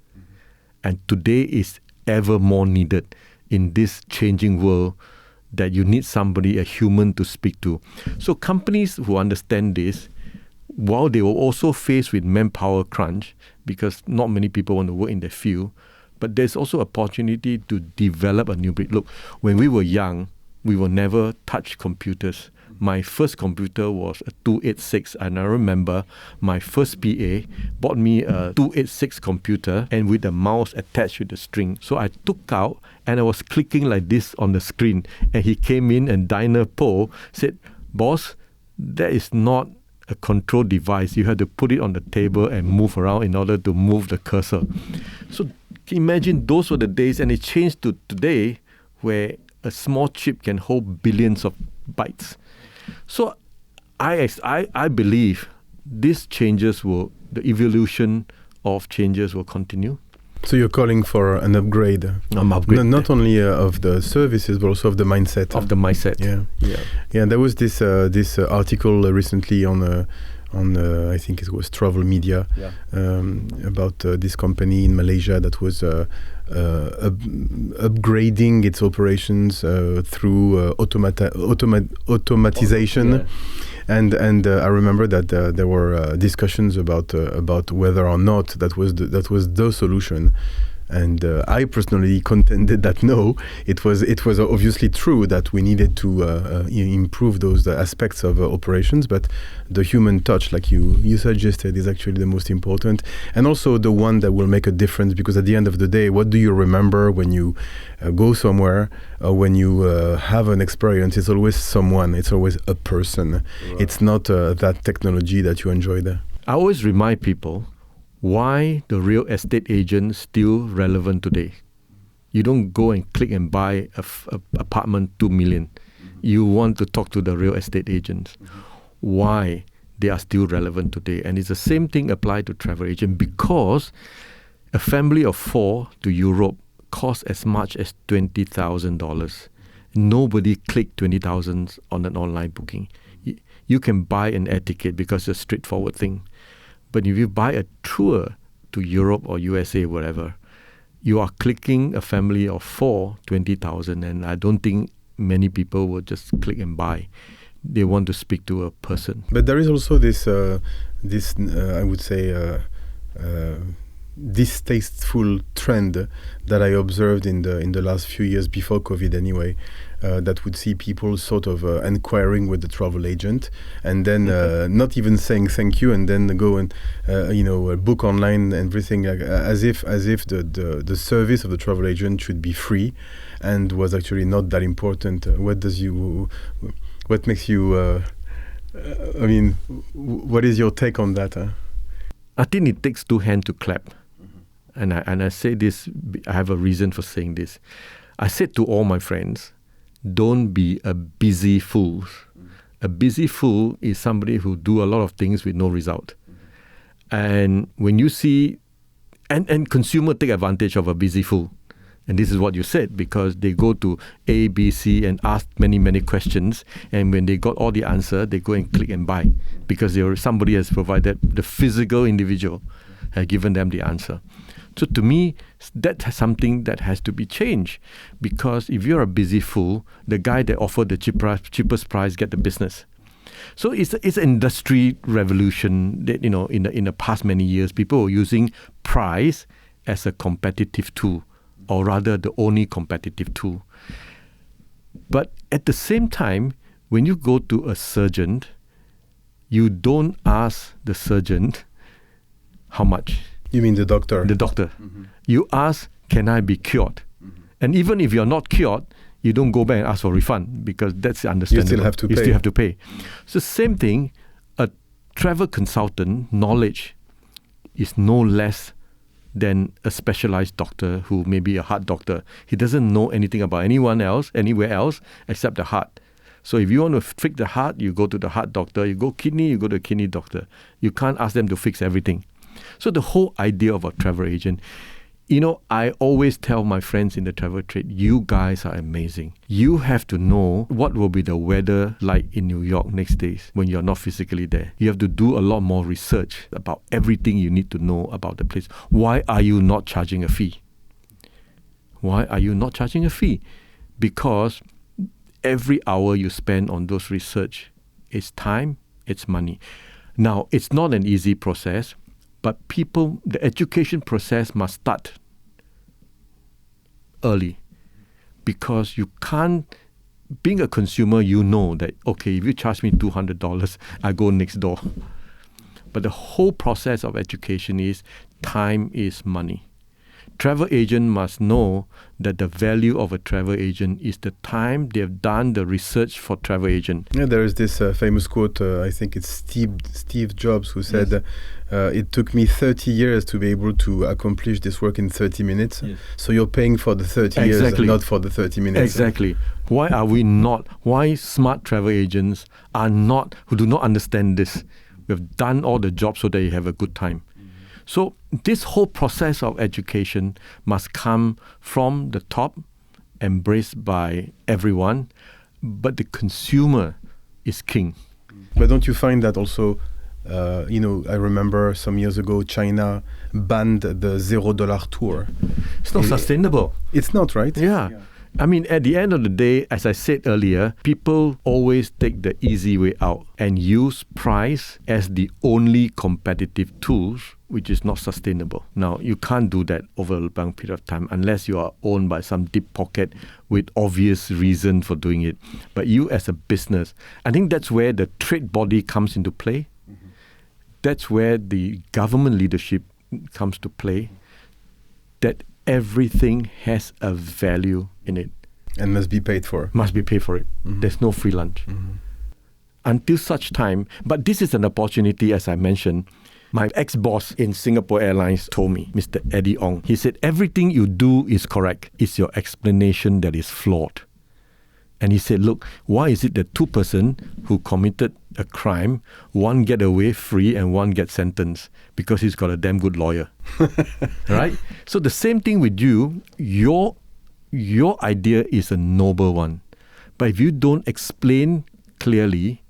And today is ever more needed in this changing world, that you need somebody, a human, to speak to. So companies who understand this, while they will also face with manpower crunch, because not many people want to work in their field, but there's also opportunity to develop a new breed. Look, when we were young, we will never touch computers. My first computer was a 286, and I remember my first PA bought me a 286 computer and with a mouse attached with a string. So I took out and I was clicking like this on the screen, and he came in and Diner Po said, "Boss, that is not a control device. You have to put it on the table and move around in order to move the cursor." So can you imagine, those were the days, and it changed to today where a small chip can hold billions of bytes. So I believe the evolution of changes will continue. So you're calling for an upgrade? Not only of the services, but also of the mindset. Of the mindset. Yeah. There was this article recently on I think it was Travel Media, about this company in Malaysia that was upgrading its operations through automatization. Yeah. And I remember that there were discussions about whether or not that was the solution. And I personally contended that no, it was obviously true that we needed to improve those aspects of operations, but the human touch, like you suggested, is actually the most important, and also the one that will make a difference. Because at the end of the day, what do you remember when you go somewhere, when you have an experience? It's always someone. It's always a person. Right. It's not that technology that you enjoy there. I always remind people why the real estate agent is still relevant today. You don't go and click and buy a apartment 2 million. You want to talk to the real estate agents. Why they are still relevant today. And it's the same thing applied to travel agent, because a family of 4 to Europe costs as much as $20,000. Nobody clicked 20,000 on an online booking. You can buy an air ticket because it's a straightforward thing. But if you buy a tour to Europe or USA, whatever, you are clicking a family of 4, 20,000, and I don't think many people will just click and buy. They want to speak to a person. But there is also this I would say, distasteful trend that I observed in the last few years before COVID anyway, that would see people sort of inquiring with the travel agent and then not even saying thank you, and then go and book online and everything, as if the service of the travel agent should be free and was actually not that important. What makes you what is your take on that? I think it takes two hands to clap. And I say this, I have a reason for saying this. I said to all my friends, don't be a busy fool. A busy fool is somebody who do a lot of things with no result. And when you see, and consumer take advantage of a busy fool. And this is what you said, because they go to A, B, C and ask many, many questions. And when they got all the answer, they go and click and buy because somebody has provided, the physical individual has given them the answer. So to me, that's something that has to be changed, because if you're a busy fool, the guy that offered the cheapest price get the business. So it's an industry revolution that, in the past many years, people were using price as a competitive tool, or rather the only competitive tool. But at the same time, when you go to a surgeon, you don't ask the surgeon how much. You mean the doctor? The doctor. Mm-hmm. You ask, can I be cured? Mm-hmm. And even if you're not cured, you don't go back and ask for refund, because that's understandable. You still have to pay. You still have to pay. So same thing, a travel consultant knowledge is no less than a specialized doctor who may be a heart doctor. He doesn't know anything about anyone else, anywhere else, except the heart. So if you want to fix the heart, you go to the heart doctor. You go kidney, you go to the kidney doctor. You can't ask them to fix everything. So the whole idea of a travel agent, I always tell my friends in the travel trade, you guys are amazing. You have to know what will be the weather like in New York next days when you're not physically there. You have to do a lot more research about everything you need to know about the place. Why are you not charging a fee? Why are you not charging a fee? Because every hour you spend on those research is time, it's money. Now, it's not an easy process. But the education process must start early, because you can't, being a consumer, you know that, okay, if you charge me $200, I go next door. But the whole process of education is time is money. Travel agent must know that the value of a travel agent is the time they have done the research for travel agent. Yeah, there is this famous quote, I think it's Steve Jobs, who said, yes. It took me 30 years to be able to accomplish this work in 30 minutes. Yes. So you're paying for the 30 years, not for the 30 minutes. Exactly. Why smart travel agents who do not understand this? We have done all the jobs so that you have a good time. So this whole process of education must come from the top, embraced by everyone, but the consumer is king. But don't you find that also, I remember some years ago, China banned the $0 tour. It's not sustainable. It's not, right? Yeah. I mean, at the end of the day, as I said earlier, people always take the easy way out and use price as the only competitive tools, which is not sustainable. Now, you can't do that over a long period of time unless you are owned by some deep pocket with obvious reason for doing it. But you as a business, I think that's where the trade body comes into play. Mm-hmm. That's where the government leadership comes to play, that everything has a value in it. And must be paid for. Must be paid for it. Mm-hmm. There's no free lunch. Mm-hmm. Until such time, but this is an opportunity, as I mentioned. My ex-boss in Singapore Airlines told me, Mr. Eddie Ong, he said, everything you do is correct. It's your explanation that is flawed. And he said, look, why is it that two persons who committed a crime, one get away free and one gets sentenced? Because he's got a damn good lawyer. Right? So the same thing with you, your idea is a noble one. But if you don't explain clearly,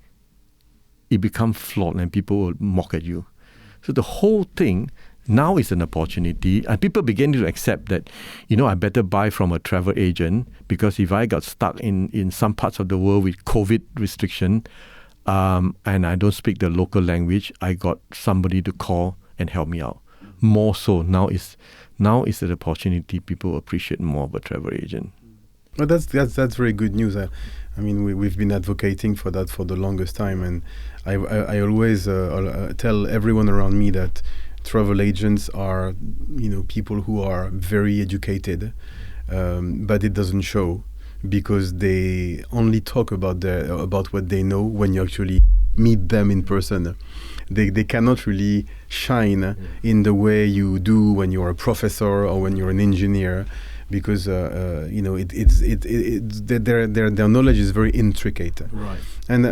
it becomes flawed and people will mock at you. So the whole thing now is an opportunity, and people begin to accept that, I better buy from a travel agent, because if I got stuck in some parts of the world with COVID restriction, and I don't speak the local language, I got somebody to call and help me out. More so, now is an opportunity. People appreciate more of a travel agent. Well, that's very good news. I mean, we've been advocating for that for the longest time, and I always tell everyone around me that travel agents are, people who are very educated, but it doesn't show, because they only talk about what they know when you actually meet them in person. They cannot really shine in the way you do when you're a professor or when you're an engineer, because their knowledge is very intricate. Right. And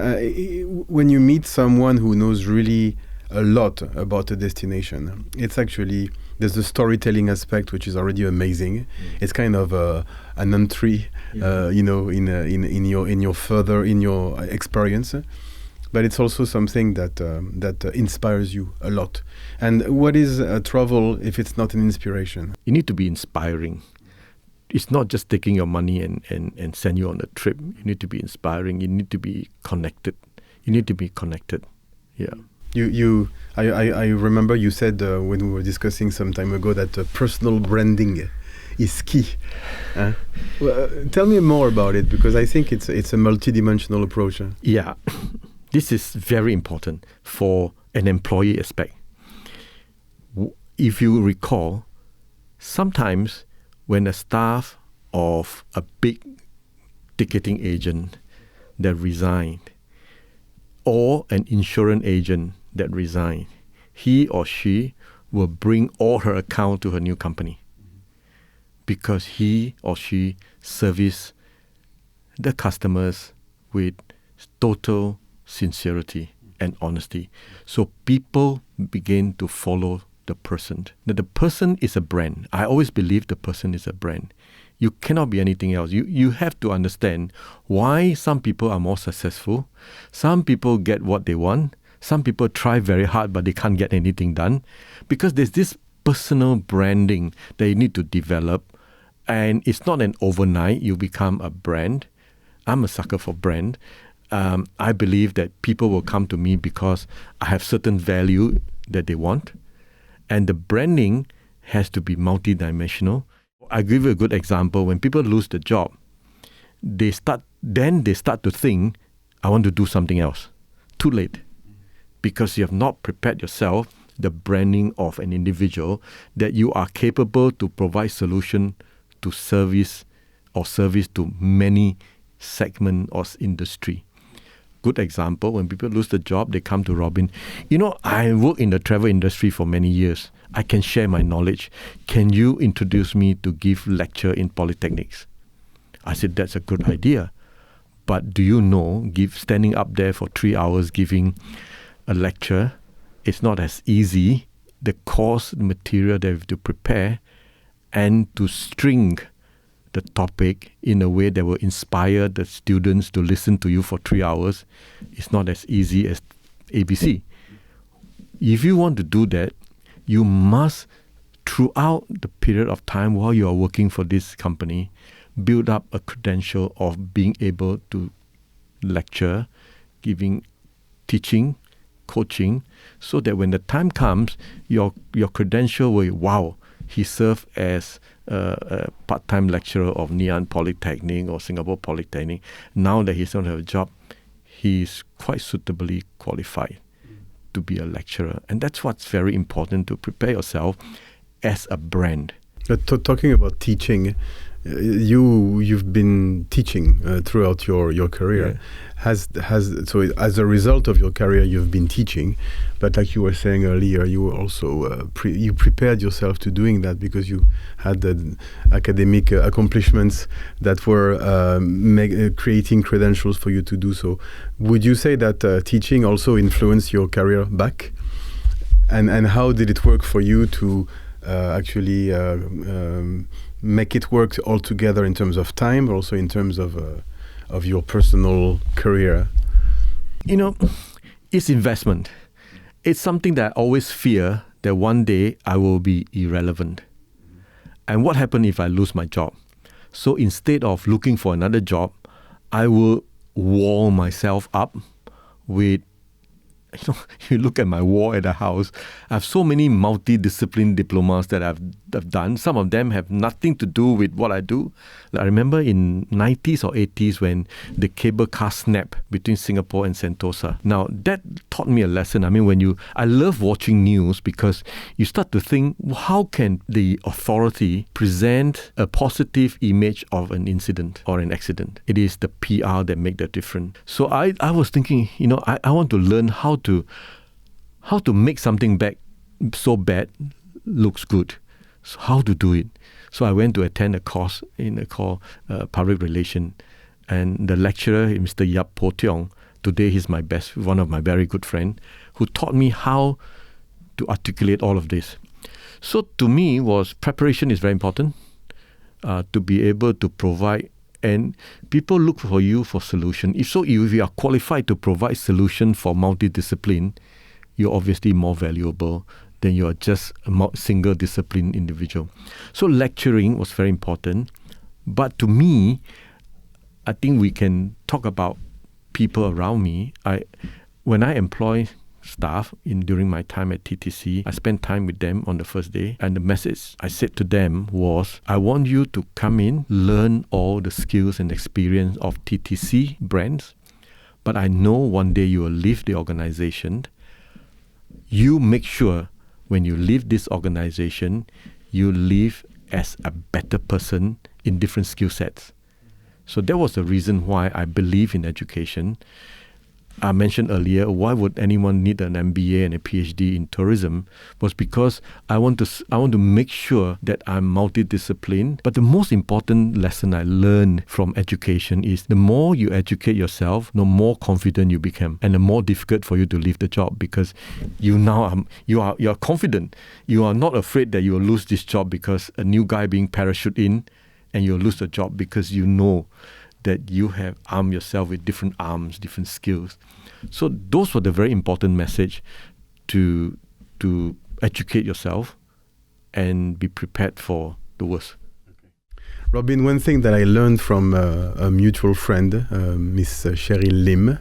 when you meet someone who knows really a lot about a destination, it's actually There's the storytelling aspect, which is already amazing. It's kind of an entry, in your experience. But it's also something that inspires you a lot. And what is travel if it's not an inspiration? You need to be inspiring. It's not just taking your money and send you on a trip. You need to be inspiring. You need to be connected. Yeah. I remember you said when we were discussing some time ago that personal branding is key. Well, tell me more about it, because I think it's a multidimensional approach. Yeah. This is very important for an employee aspect. If you recall, sometimes when a staff of a big ticketing agent that resigned, or an insurance agent that resigned, he or she will bring all her account to her new company because he or she service the customers with total sincerity and honesty. So people begin to follow the person. Now, the person is a brand. I always believe the person is a brand. You cannot be anything else. You have to understand why some people are more successful. Some people get what they want. Some people try very hard, but they can't get anything done. Because there's this personal branding that you need to develop. And it's not an overnight you become a brand. I'm a sucker for brand. I believe that people will come to me because I have certain value that they want. And the branding has to be multidimensional. I'll give you a good example. When people lose the job, they start to think, I want to do something else. Too late. Because you have not prepared yourself, the branding of an individual, that you are capable to provide solution to service to many segment or industry. Good example, when people lose the job, they come to Robin. I work in the travel industry for many years. I can share my knowledge. Can you introduce me to give lecture in polytechnics? I said, that's a good idea. But do you know, standing up there for 3 hours giving a lecture, it's not as easy. The course, the material they have to prepare and to string the topic in a way that will inspire the students to listen to you for 3 hours is not as easy as ABC. If you want to do that, you must, throughout the period of time while you are working for this company, build up a credential of being able to lecture, teaching, coaching, so that when the time comes, your credential will, wow, he served as a part-time lecturer of Ngee Ann Polytechnic or Singapore Polytechnic. Now that he's don't have a job, he's quite suitably qualified to be a lecturer. And that's what's very important, to prepare yourself as a brand. Talking about teaching, you've been teaching throughout your career. Yeah. So as a result of your career, you've been teaching, but like you were saying earlier, you were also you prepared yourself to doing that because you had the academic accomplishments that were creating credentials for you to do so. Would you say that teaching also influenced your career back? And how did it work for you to actually make it work all together in terms of time, but also in terms of your personal career? It's investment. It's something that I always fear that one day I will be irrelevant. And what happens if I lose my job? So instead of looking for another job, I will wall myself up with, you look at my wall at the house, I have so many multidiscipline diplomas that I've done. Some of them have nothing to do with what I do. I remember in 90s or 80s when the cable car snapped between Singapore and Sentosa. Now, that taught me a lesson. I love watching news because you start to think, how can the authority present a positive image of an incident or an accident? It is the PR that make the difference. So I was thinking, I want to learn how to make something so bad looks good. So how to do it. So I went to attend a course called Public Relation. And the lecturer, Mr. Yap Po Tiong, today he's one of my very good friends, who taught me how to articulate all of this. So to me, preparation is very important to be able to provide, and people look for you for solution. If you are qualified to provide solution for multidiscipline, you're obviously more valuable than you are just a single discipline individual. So lecturing was very important. But to me, I think we can talk about people around me. When I employ staff during my time at TTC, I spent time with them on the first day, and the message I said to them was, I want you to come in, learn all the skills and experience of TTC brands, but I know one day you will leave the organization. You make sure when you leave this organization, you leave as a better person in different skill sets. So that was the reason why I believe in education. I mentioned earlier, why would anyone need an MBA and a PhD in tourism? Was because I want to make sure that I'm multidisciplined. But the most important lesson I learned from education is the more you educate yourself, the more confident you become, and the more difficult for you to leave the job, because you are confident. You are not afraid that you will lose this job because a new guy being parachuted in, and you'll lose the job because you know that you have armed yourself with different arms, different skills. So those were the very important message to educate yourself and be prepared for the worst. Robin, one thing that I learned from a mutual friend, Miss Cheryl Lim,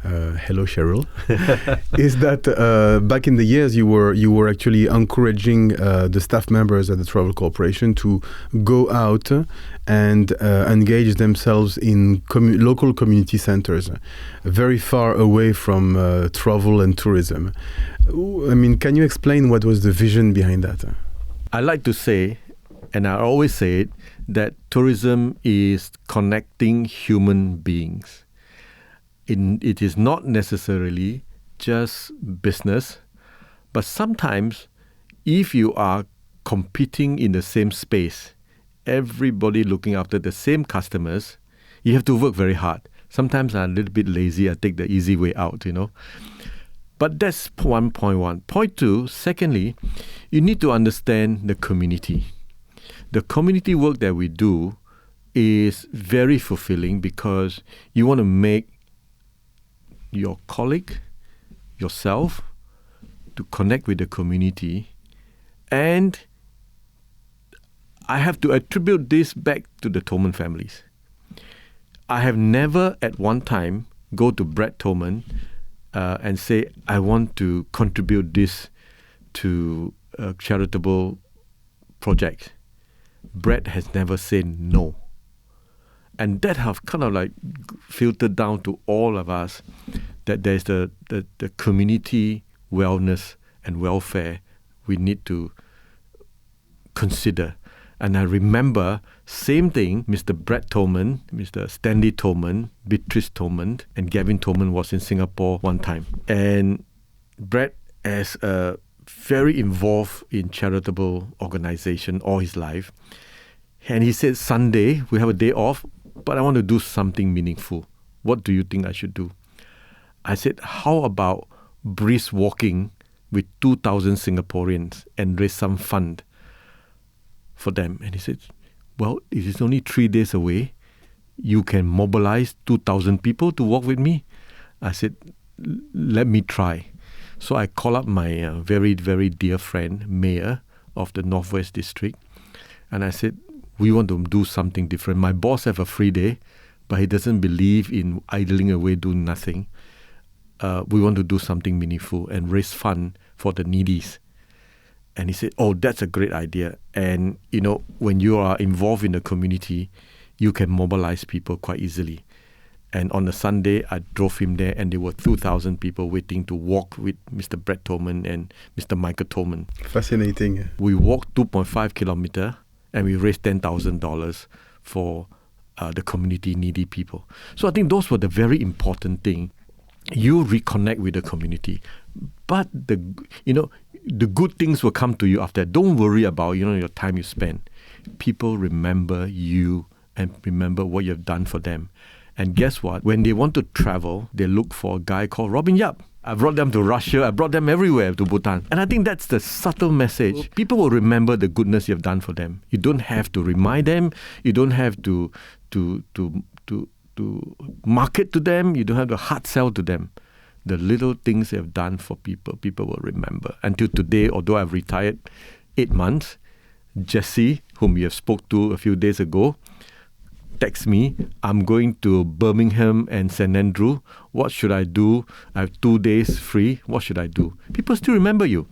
hello Cheryl, is that back in the years you were actually encouraging the staff members at the Travel Corporation to go out and engage themselves in local community centers, very far away from travel and tourism. I mean, can you explain what was the vision behind that? I like to say, and I always say it, that tourism is connecting human beings. It is not necessarily just business, but sometimes if you are competing in the same space, everybody looking after the same customers, you have to work very hard. Sometimes I'm a little bit lazy, I take the easy way out, But that's 1.1. Point 2, secondly, you need to understand the community. The community work that we do is very fulfilling because you want to make your colleague, yourself, to connect with the community. And I have to attribute this back to the Thoman families. I have never at one time go to Brett Thoman and say, I want to contribute this to a charitable project. Brett has never said no. And that have kind of like filtered down to all of us, that there's the community wellness and welfare we need to consider. And I remember, same thing, Mr. Brett Thoman, Mr. Stanley Thoman, Beatrice Thoman, and Gavin Thoman was in Singapore one time. And Brett is very involved in charitable organization all his life. And he said, Sunday, we have a day off, but I want to do something meaningful. What do you think I should do? I said, how about brisk walking with 2,000 Singaporeans and raise some fund for them? And he said, well, it is only 3 days away. You can mobilize 2,000 people to walk with me. I said, let me try. So I called up my very, very dear friend, Mayor of the Northwest District, and I said, we want to do something different. My boss have a free day, but he doesn't believe in idling away doing nothing. We want to do something meaningful and raise fund for the needies. And he said, oh, that's a great idea. And, when you are involved in the community, you can mobilize people quite easily. And on a Sunday, I drove him there, and there were 2,000 people waiting to walk with Mr. Brett Thoman and Mr. Michael Thoman. Fascinating. We walked 2.5 kilometers, and we raised $10,000 for the community needy people. So I think those were the very important thing. You reconnect with the community, but the good things will come to you after. Don't worry about your time you spend. People remember you and remember what you've done for them. And guess what? When they want to travel, they look for a guy called Robin Yap. I brought them to Russia. I brought them everywhere to Bhutan. And I think that's the subtle message. People will remember the goodness you've done for them. You don't have to remind them. You don't have to market to them. You don't have to hard sell to them. The little things you've done for people, people will remember. Until today, although I've retired 8 months, Jesse, whom you have spoke to a few days ago, text me, I'm going to Birmingham and St. Andrew. What should I do? I have 2 days free. What should I do? People still remember you.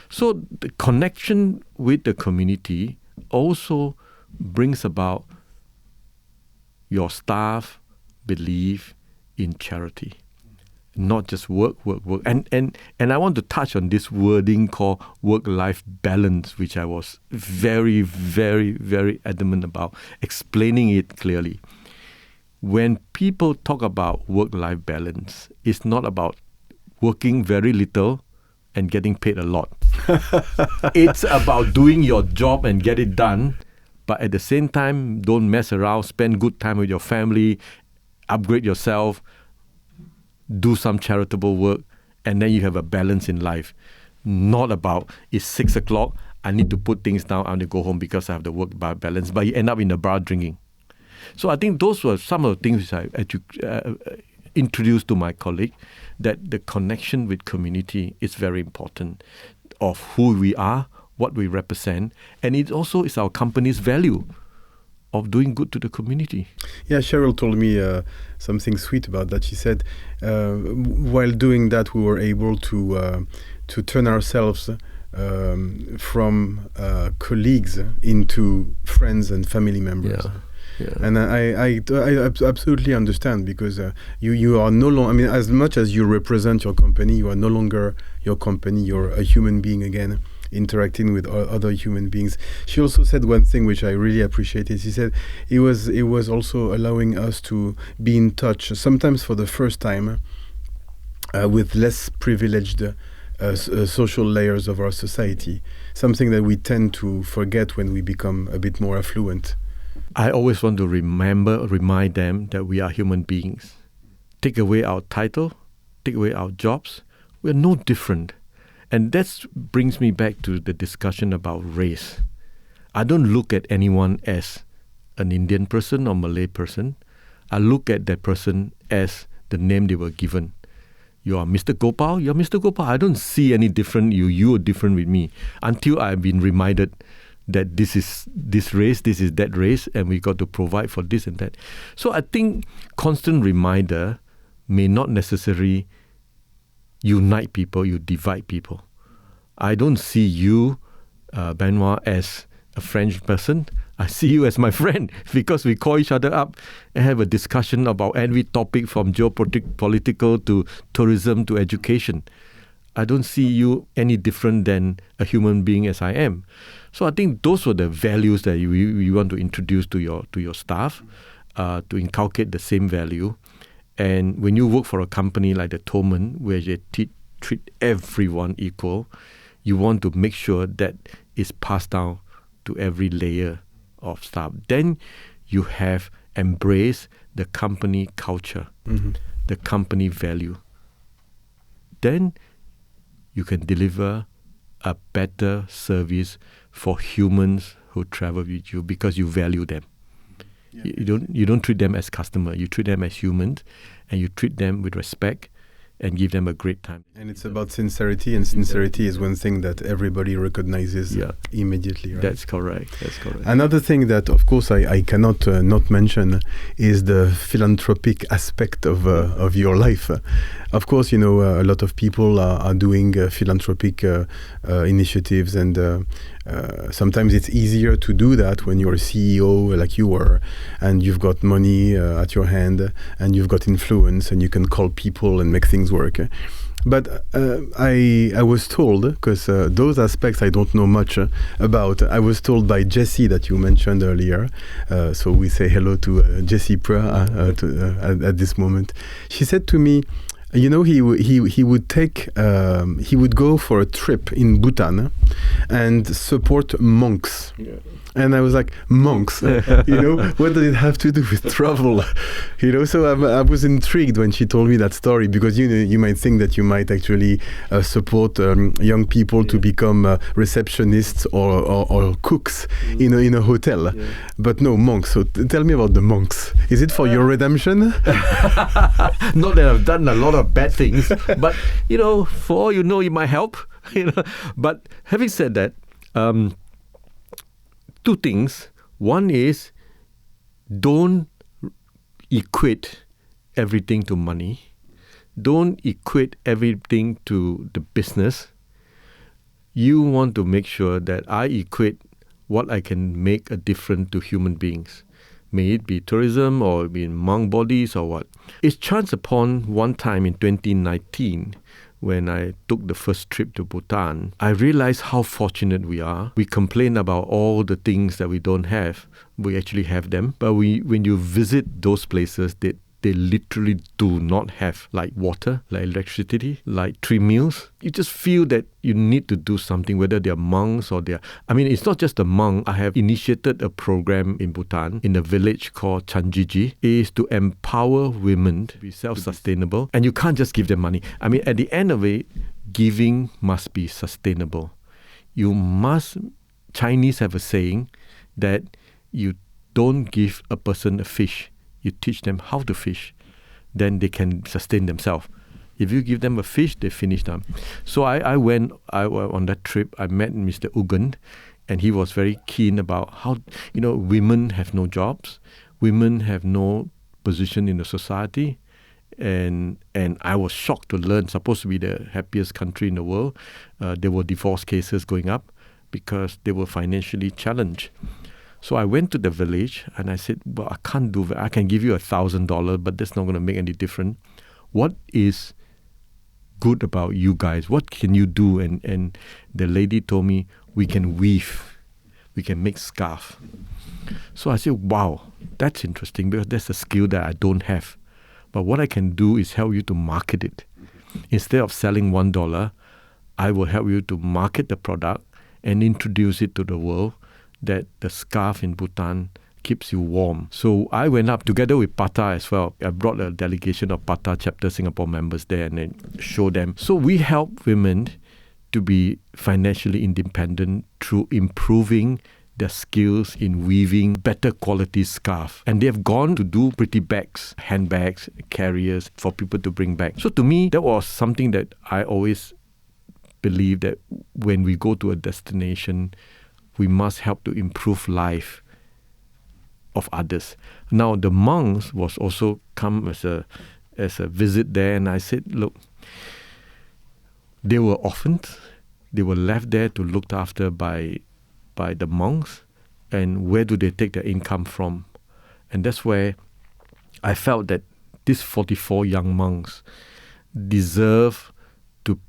So the connection with the community also brings about your staff belief in charity. Not just work. And I want to touch on this wording called work-life balance, which I was very, very, very adamant about explaining it clearly. When people talk about work-life balance, it's not about working very little and getting paid a lot. It's about doing your job and get it done, but at the same time, don't mess around, spend good time with your family, upgrade yourself, do some charitable work, and then you have a balance in life. Not about, it's 6 o'clock, I need to put things down, I want to go home because I have the work-life balance, but you end up in the bar drinking. So I think those were some of the things which I introduced to my colleague, that the connection with community is very important, of who we are, what we represent, and it also is our company's value of doing good to the community. Yeah, Cheryl told me something sweet about that. She said, while doing that, we were able to turn ourselves from colleagues into friends and family members. Yeah. And I absolutely understand, because you are no longer, I mean, as much as you represent your company, you are no longer your company, you're a human being again, interacting with other human beings. She also said one thing which I really appreciated. She said it was also allowing us to be in touch, sometimes for the first time, with less privileged social layers of our society, something that we tend to forget when we become a bit more affluent. I always want to remind them that we are human beings. Take away our title, take away our jobs, we're no different. And that brings me back to the discussion about race. I don't look at anyone as an Indian person or Malay person. I look at that person as the name they were given. You are Mr. Gopal, you're Mr. Gopal. I don't see any different you are different with me, until I've been reminded that this is this race, this is that race, and we got to provide for this and that. So I think constant reminder may not necessarily unite people, you divide people. I don't see you, Benoit, as a French person. I see you as my friend, because we call each other up and have a discussion about every topic from geopolitical to tourism to education. I don't see you any different than a human being as I am. So I think those were the values that we want to introduce to your staff, to inculcate the same value. And when you work for a company like the Thomann, where they treat everyone equal, you want to make sure that is passed down to every layer of staff. Then you have embraced the company culture, the company value. Then you can deliver a better service for humans who travel with you, because you value them. Yeah. You don't treat them as customer. You treat them as humans, and you treat them with respect and give them a great time. And it's about sincerity, and sincerity is one thing that everybody recognizes immediately. Right? That's correct. Another thing that, of course, I cannot not mention is the philanthropic aspect of your life. Of course, you know, a lot of people are doing philanthropic initiatives, and sometimes it's easier to do that when you're a CEO like you were, and you've got money at your hand, and you've got influence, and you can call people and make things work. But I was told, because those aspects I don't know much about, I was told by Jessie that you mentioned earlier, so we say hello to Jessie Preux at this moment. She said to me, You know, he would go for a trip in Bhutan and support monks. Yeah. And I was like, monks, you know, what does it have to do with travel? You know, so I was intrigued when she told me that story, because you might think that you might actually support young people to become receptionists or cooks in a hotel, but no, monks. So tell me about the monks. Is it for your redemption? Not that I've done a lot of bad things, but you know, for all you know, it might help. You know, but having said that, two things. One is, don't equate everything to money. Don't equate everything to the business. You want to make sure that I equate what I can make a difference to human beings. May it be tourism or it be in monk bodies or what. It's chanced upon one time in 2019 when I took the first trip to Bhutan, I realized how fortunate we are. We complain about all the things that we don't have. We actually have them. But when you visit those places, they literally do not have like water, like electricity, like 3 meals. You just feel that you need to do something, whether they're monks or it's not just a monk. I have initiated a program in Bhutan, in a village called Chanjiji, is to empower women to be self-sustainable. And you can't just give them money. I mean, at the end of it, giving must be sustainable. Chinese have a saying that you don't give a person a fish. You teach them how to fish, then they can sustain themselves. If you give them a fish, they finish them. So I went on that trip. I met Mr. Ugan, and he was very keen about how, women have no jobs, women have no position in the society, and I was shocked to learn, supposed to be the happiest country in the world, there were divorce cases going up because they were financially challenged. So I went to the village and I said, well, I can't do that. I can give you $1,000, but that's not going to make any difference. What is good about you guys? What can you do? And the lady told me, we can weave. We can make scarf. So I said, wow, that's interesting, because that's a skill that I don't have. But what I can do is help you to market it. Instead of selling $1, I will help you to market the product and introduce it to the world, that the scarf in Bhutan keeps you warm. So I went up together with PATA as well. I brought a delegation of PATA chapter Singapore members there and then show them. So we help women to be financially independent through improving their skills in weaving better quality scarf. And they have gone to do pretty bags, handbags, carriers for people to bring back. So to me, that was something that I always believe, that when we go to a destination, we must help to improve life of others. Now, the monks was also come as a visit there, and I said, look, they were orphans. They were left there to looked after by the monks, and where do they take their income from? And that's where I felt that these 44 young monks deserve to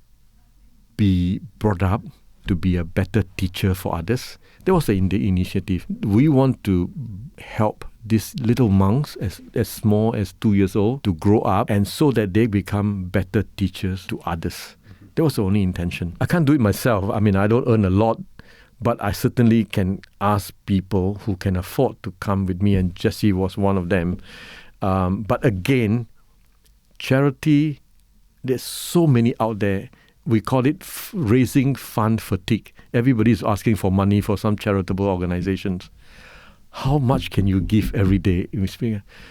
be brought up to be a better teacher for others. That was the initiative. We want to help these little monks as small as 2 years old to grow up, and so that they become better teachers to others. That was the only intention. I can't do it myself. I mean, I don't earn a lot, but I certainly can ask people who can afford to come with me, and Jessie was one of them. But again, charity, there's so many out there. We call it raising fund fatigue. Everybody is asking for money for some charitable organizations. How much can you give every day?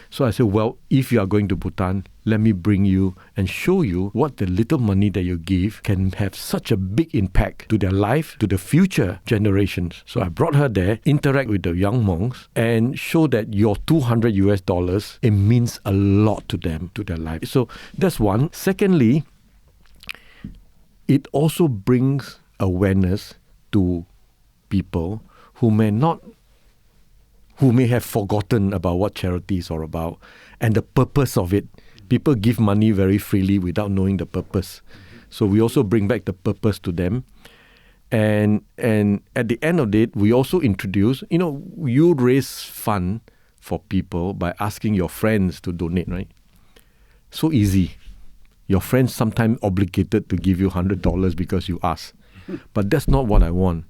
So I said, well, if you are going to Bhutan, let me bring you and show you what the little money that you give can have such a big impact to their life, to the future generations. So I brought her there, interact with the young monks, and show that your $200, it means a lot to them, to their life. So that's one. Secondly, it also brings awareness to people who may have forgotten about what charity is all about and the purpose of it. People give money very freely without knowing the purpose. So we also bring back the purpose to them. And at the end of it, we also introduce, you raise fund for people by asking your friends to donate, right? So easy. Your friends sometimes obligated to give you $100 because you ask. But that's not what I want.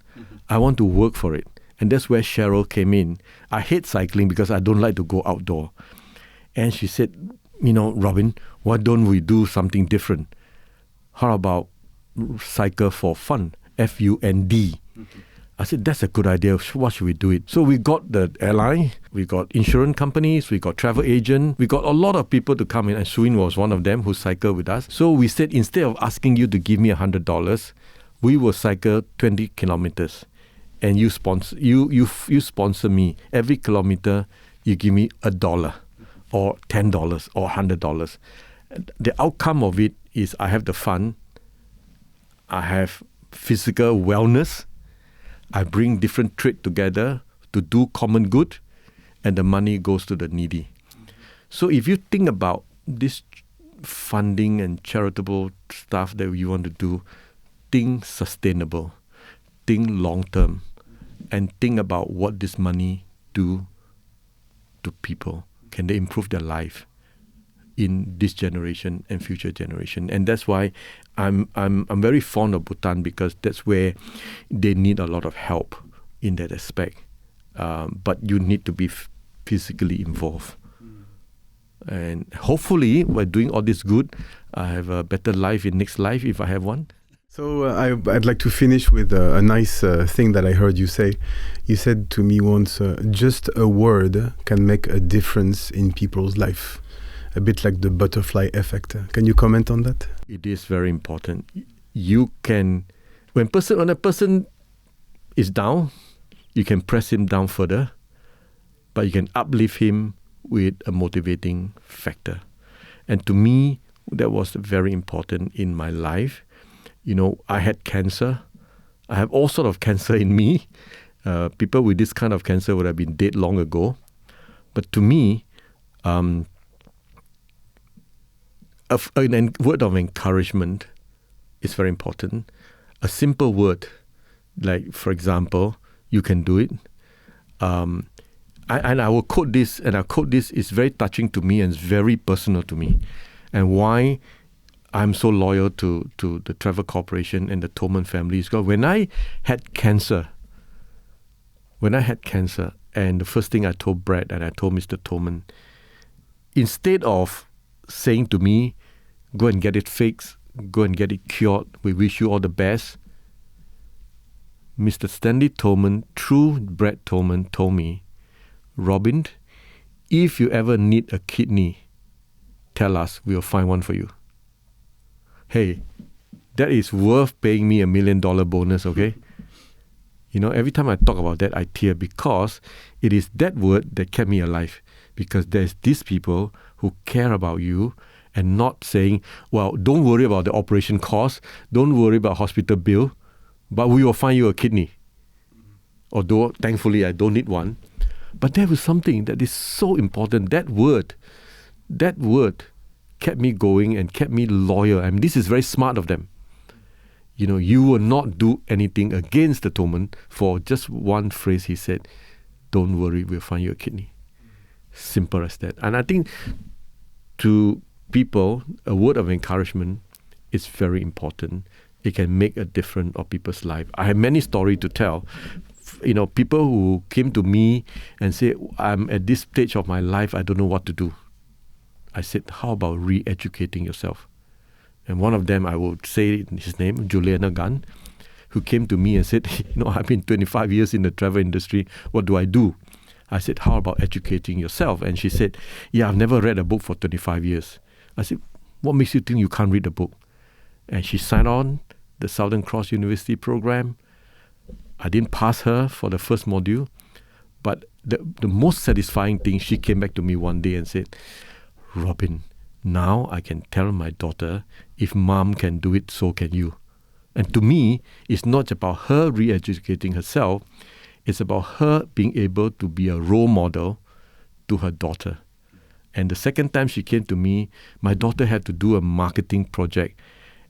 I want to work for it. And that's where Cheryl came in. I hate cycling because I don't like to go outdoor. And she said, Robin, why don't we do something different? How about cycle for fun? FUND. I said, that's a good idea. What should we do it? So we got the airline, we got insurance companies, we got travel agent, we got a lot of people to come in, and Suin was one of them who cycled with us. So we said, instead of asking you to give me $100, we will cycle 20 kilometers. And you sponsor me. Every kilometer, you give me $1 or $10 or $100. The outcome of it is I have the fun, I have physical wellness, I bring different trade together to do common good, and the money goes to the needy. So if you think about this funding and charitable stuff that you want to do, think sustainable, think long term, and think about what this money do to people. Can they improve their life in this generation and future generation? And that's why I'm very fond of Bhutan, because that's where they need a lot of help in that aspect. But you need to be physically involved. And hopefully, by doing all this good, I have a better life in next life if I have one. So I'd like to finish with a nice thing that I heard you say. You said to me once, just a word can make a difference in people's life. A bit like the butterfly effect. Can you comment on that? It is very important. You can, when a person is down, you can press him down further, but you can uplift him with a motivating factor. And to me, that was very important in my life. I had cancer. I have all sort of cancer in me. People with this kind of cancer would have been dead long ago. But to me, a word of encouragement is very important. A simple word, like, for example, you can do it. And I will quote this, and I'll quote this. It's very touching to me and it's very personal to me. And why I'm so loyal to the Travel Corporation and the Thoman family is because when I had cancer, and the first thing I told Brad and I told Mr. Thoman, instead of saying to me, go and get it fixed, go and get it cured, we wish you all the best, Mr. Stanley Thoman, through Brad Thoman, told me, Robin, if you ever need a kidney, tell us, we'll find one for you. Hey, that is worth paying me $1 million bonus, okay? Every time I talk about that, I tear, because it is that word that kept me alive. Because there's these people who care about you and not saying, well, don't worry about the operation cost, don't worry about hospital bill, but we will find you a kidney. Although, thankfully, I don't need one. But there was something that is so important. That word kept me going and kept me loyal. I mean, this is very smart of them. You will not do anything against the Thoman for just one phrase he said, don't worry, we'll find you a kidney. Simple as that. And I think to people, a word of encouragement is very important. It can make a difference of people's life. I have many stories to tell. People who came to me and say, I'm at this stage of my life, I don't know what to do. I said, how about re-educating yourself? And one of them, I will say his name, Juliana Gunn, who came to me and said, I've been 25 years in the travel industry. What do I do? I said, how about educating yourself? And she said, yeah, I've never read a book for 25 years. I said, what makes you think you can't read a book? And she signed on the Southern Cross University program. I didn't pass her for the first module. But the most satisfying thing, she came back to me one day and said, Robin, now I can tell my daughter, if mom can do it, so can you. And to me, it's not about her re-educating herself. It's about her being able to be a role model to her daughter. And the second time she came to me, my daughter had to do a marketing project.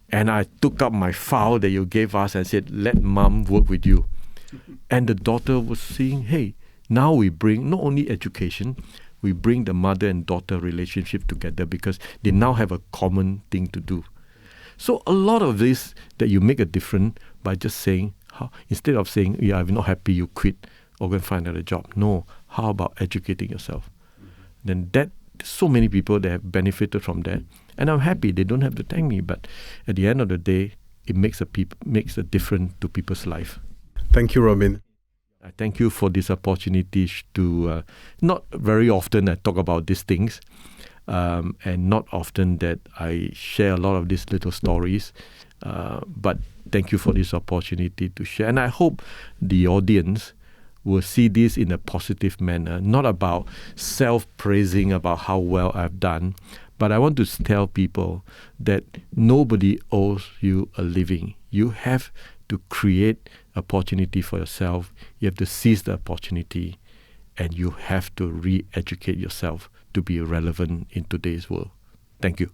And I took up my file that you gave us and said, let mom work with you. And the daughter was saying, hey, now we bring not only education, we bring the mother and daughter relationship together because they now have a common thing to do. So a lot of this that you make a difference by just saying, instead of saying, yeah, I'm not happy, you quit or go and find another job. No, how about educating yourself? Then so many people that have benefited from that. And I'm happy they don't have to thank me. But at the end of the day, it makes a difference to people's life. Thank you, Robin. I thank you for this opportunity to, not very often I talk about these things. And not often that I share a lot of these little stories. But thank you for this opportunity to share. And I hope the audience will see this in a positive manner, not about self-praising about how well I've done, but I want to tell people that nobody owes you a living. You have to create opportunity for yourself. You have to seize the opportunity, and you have to re-educate yourself to be relevant in today's world. Thank you.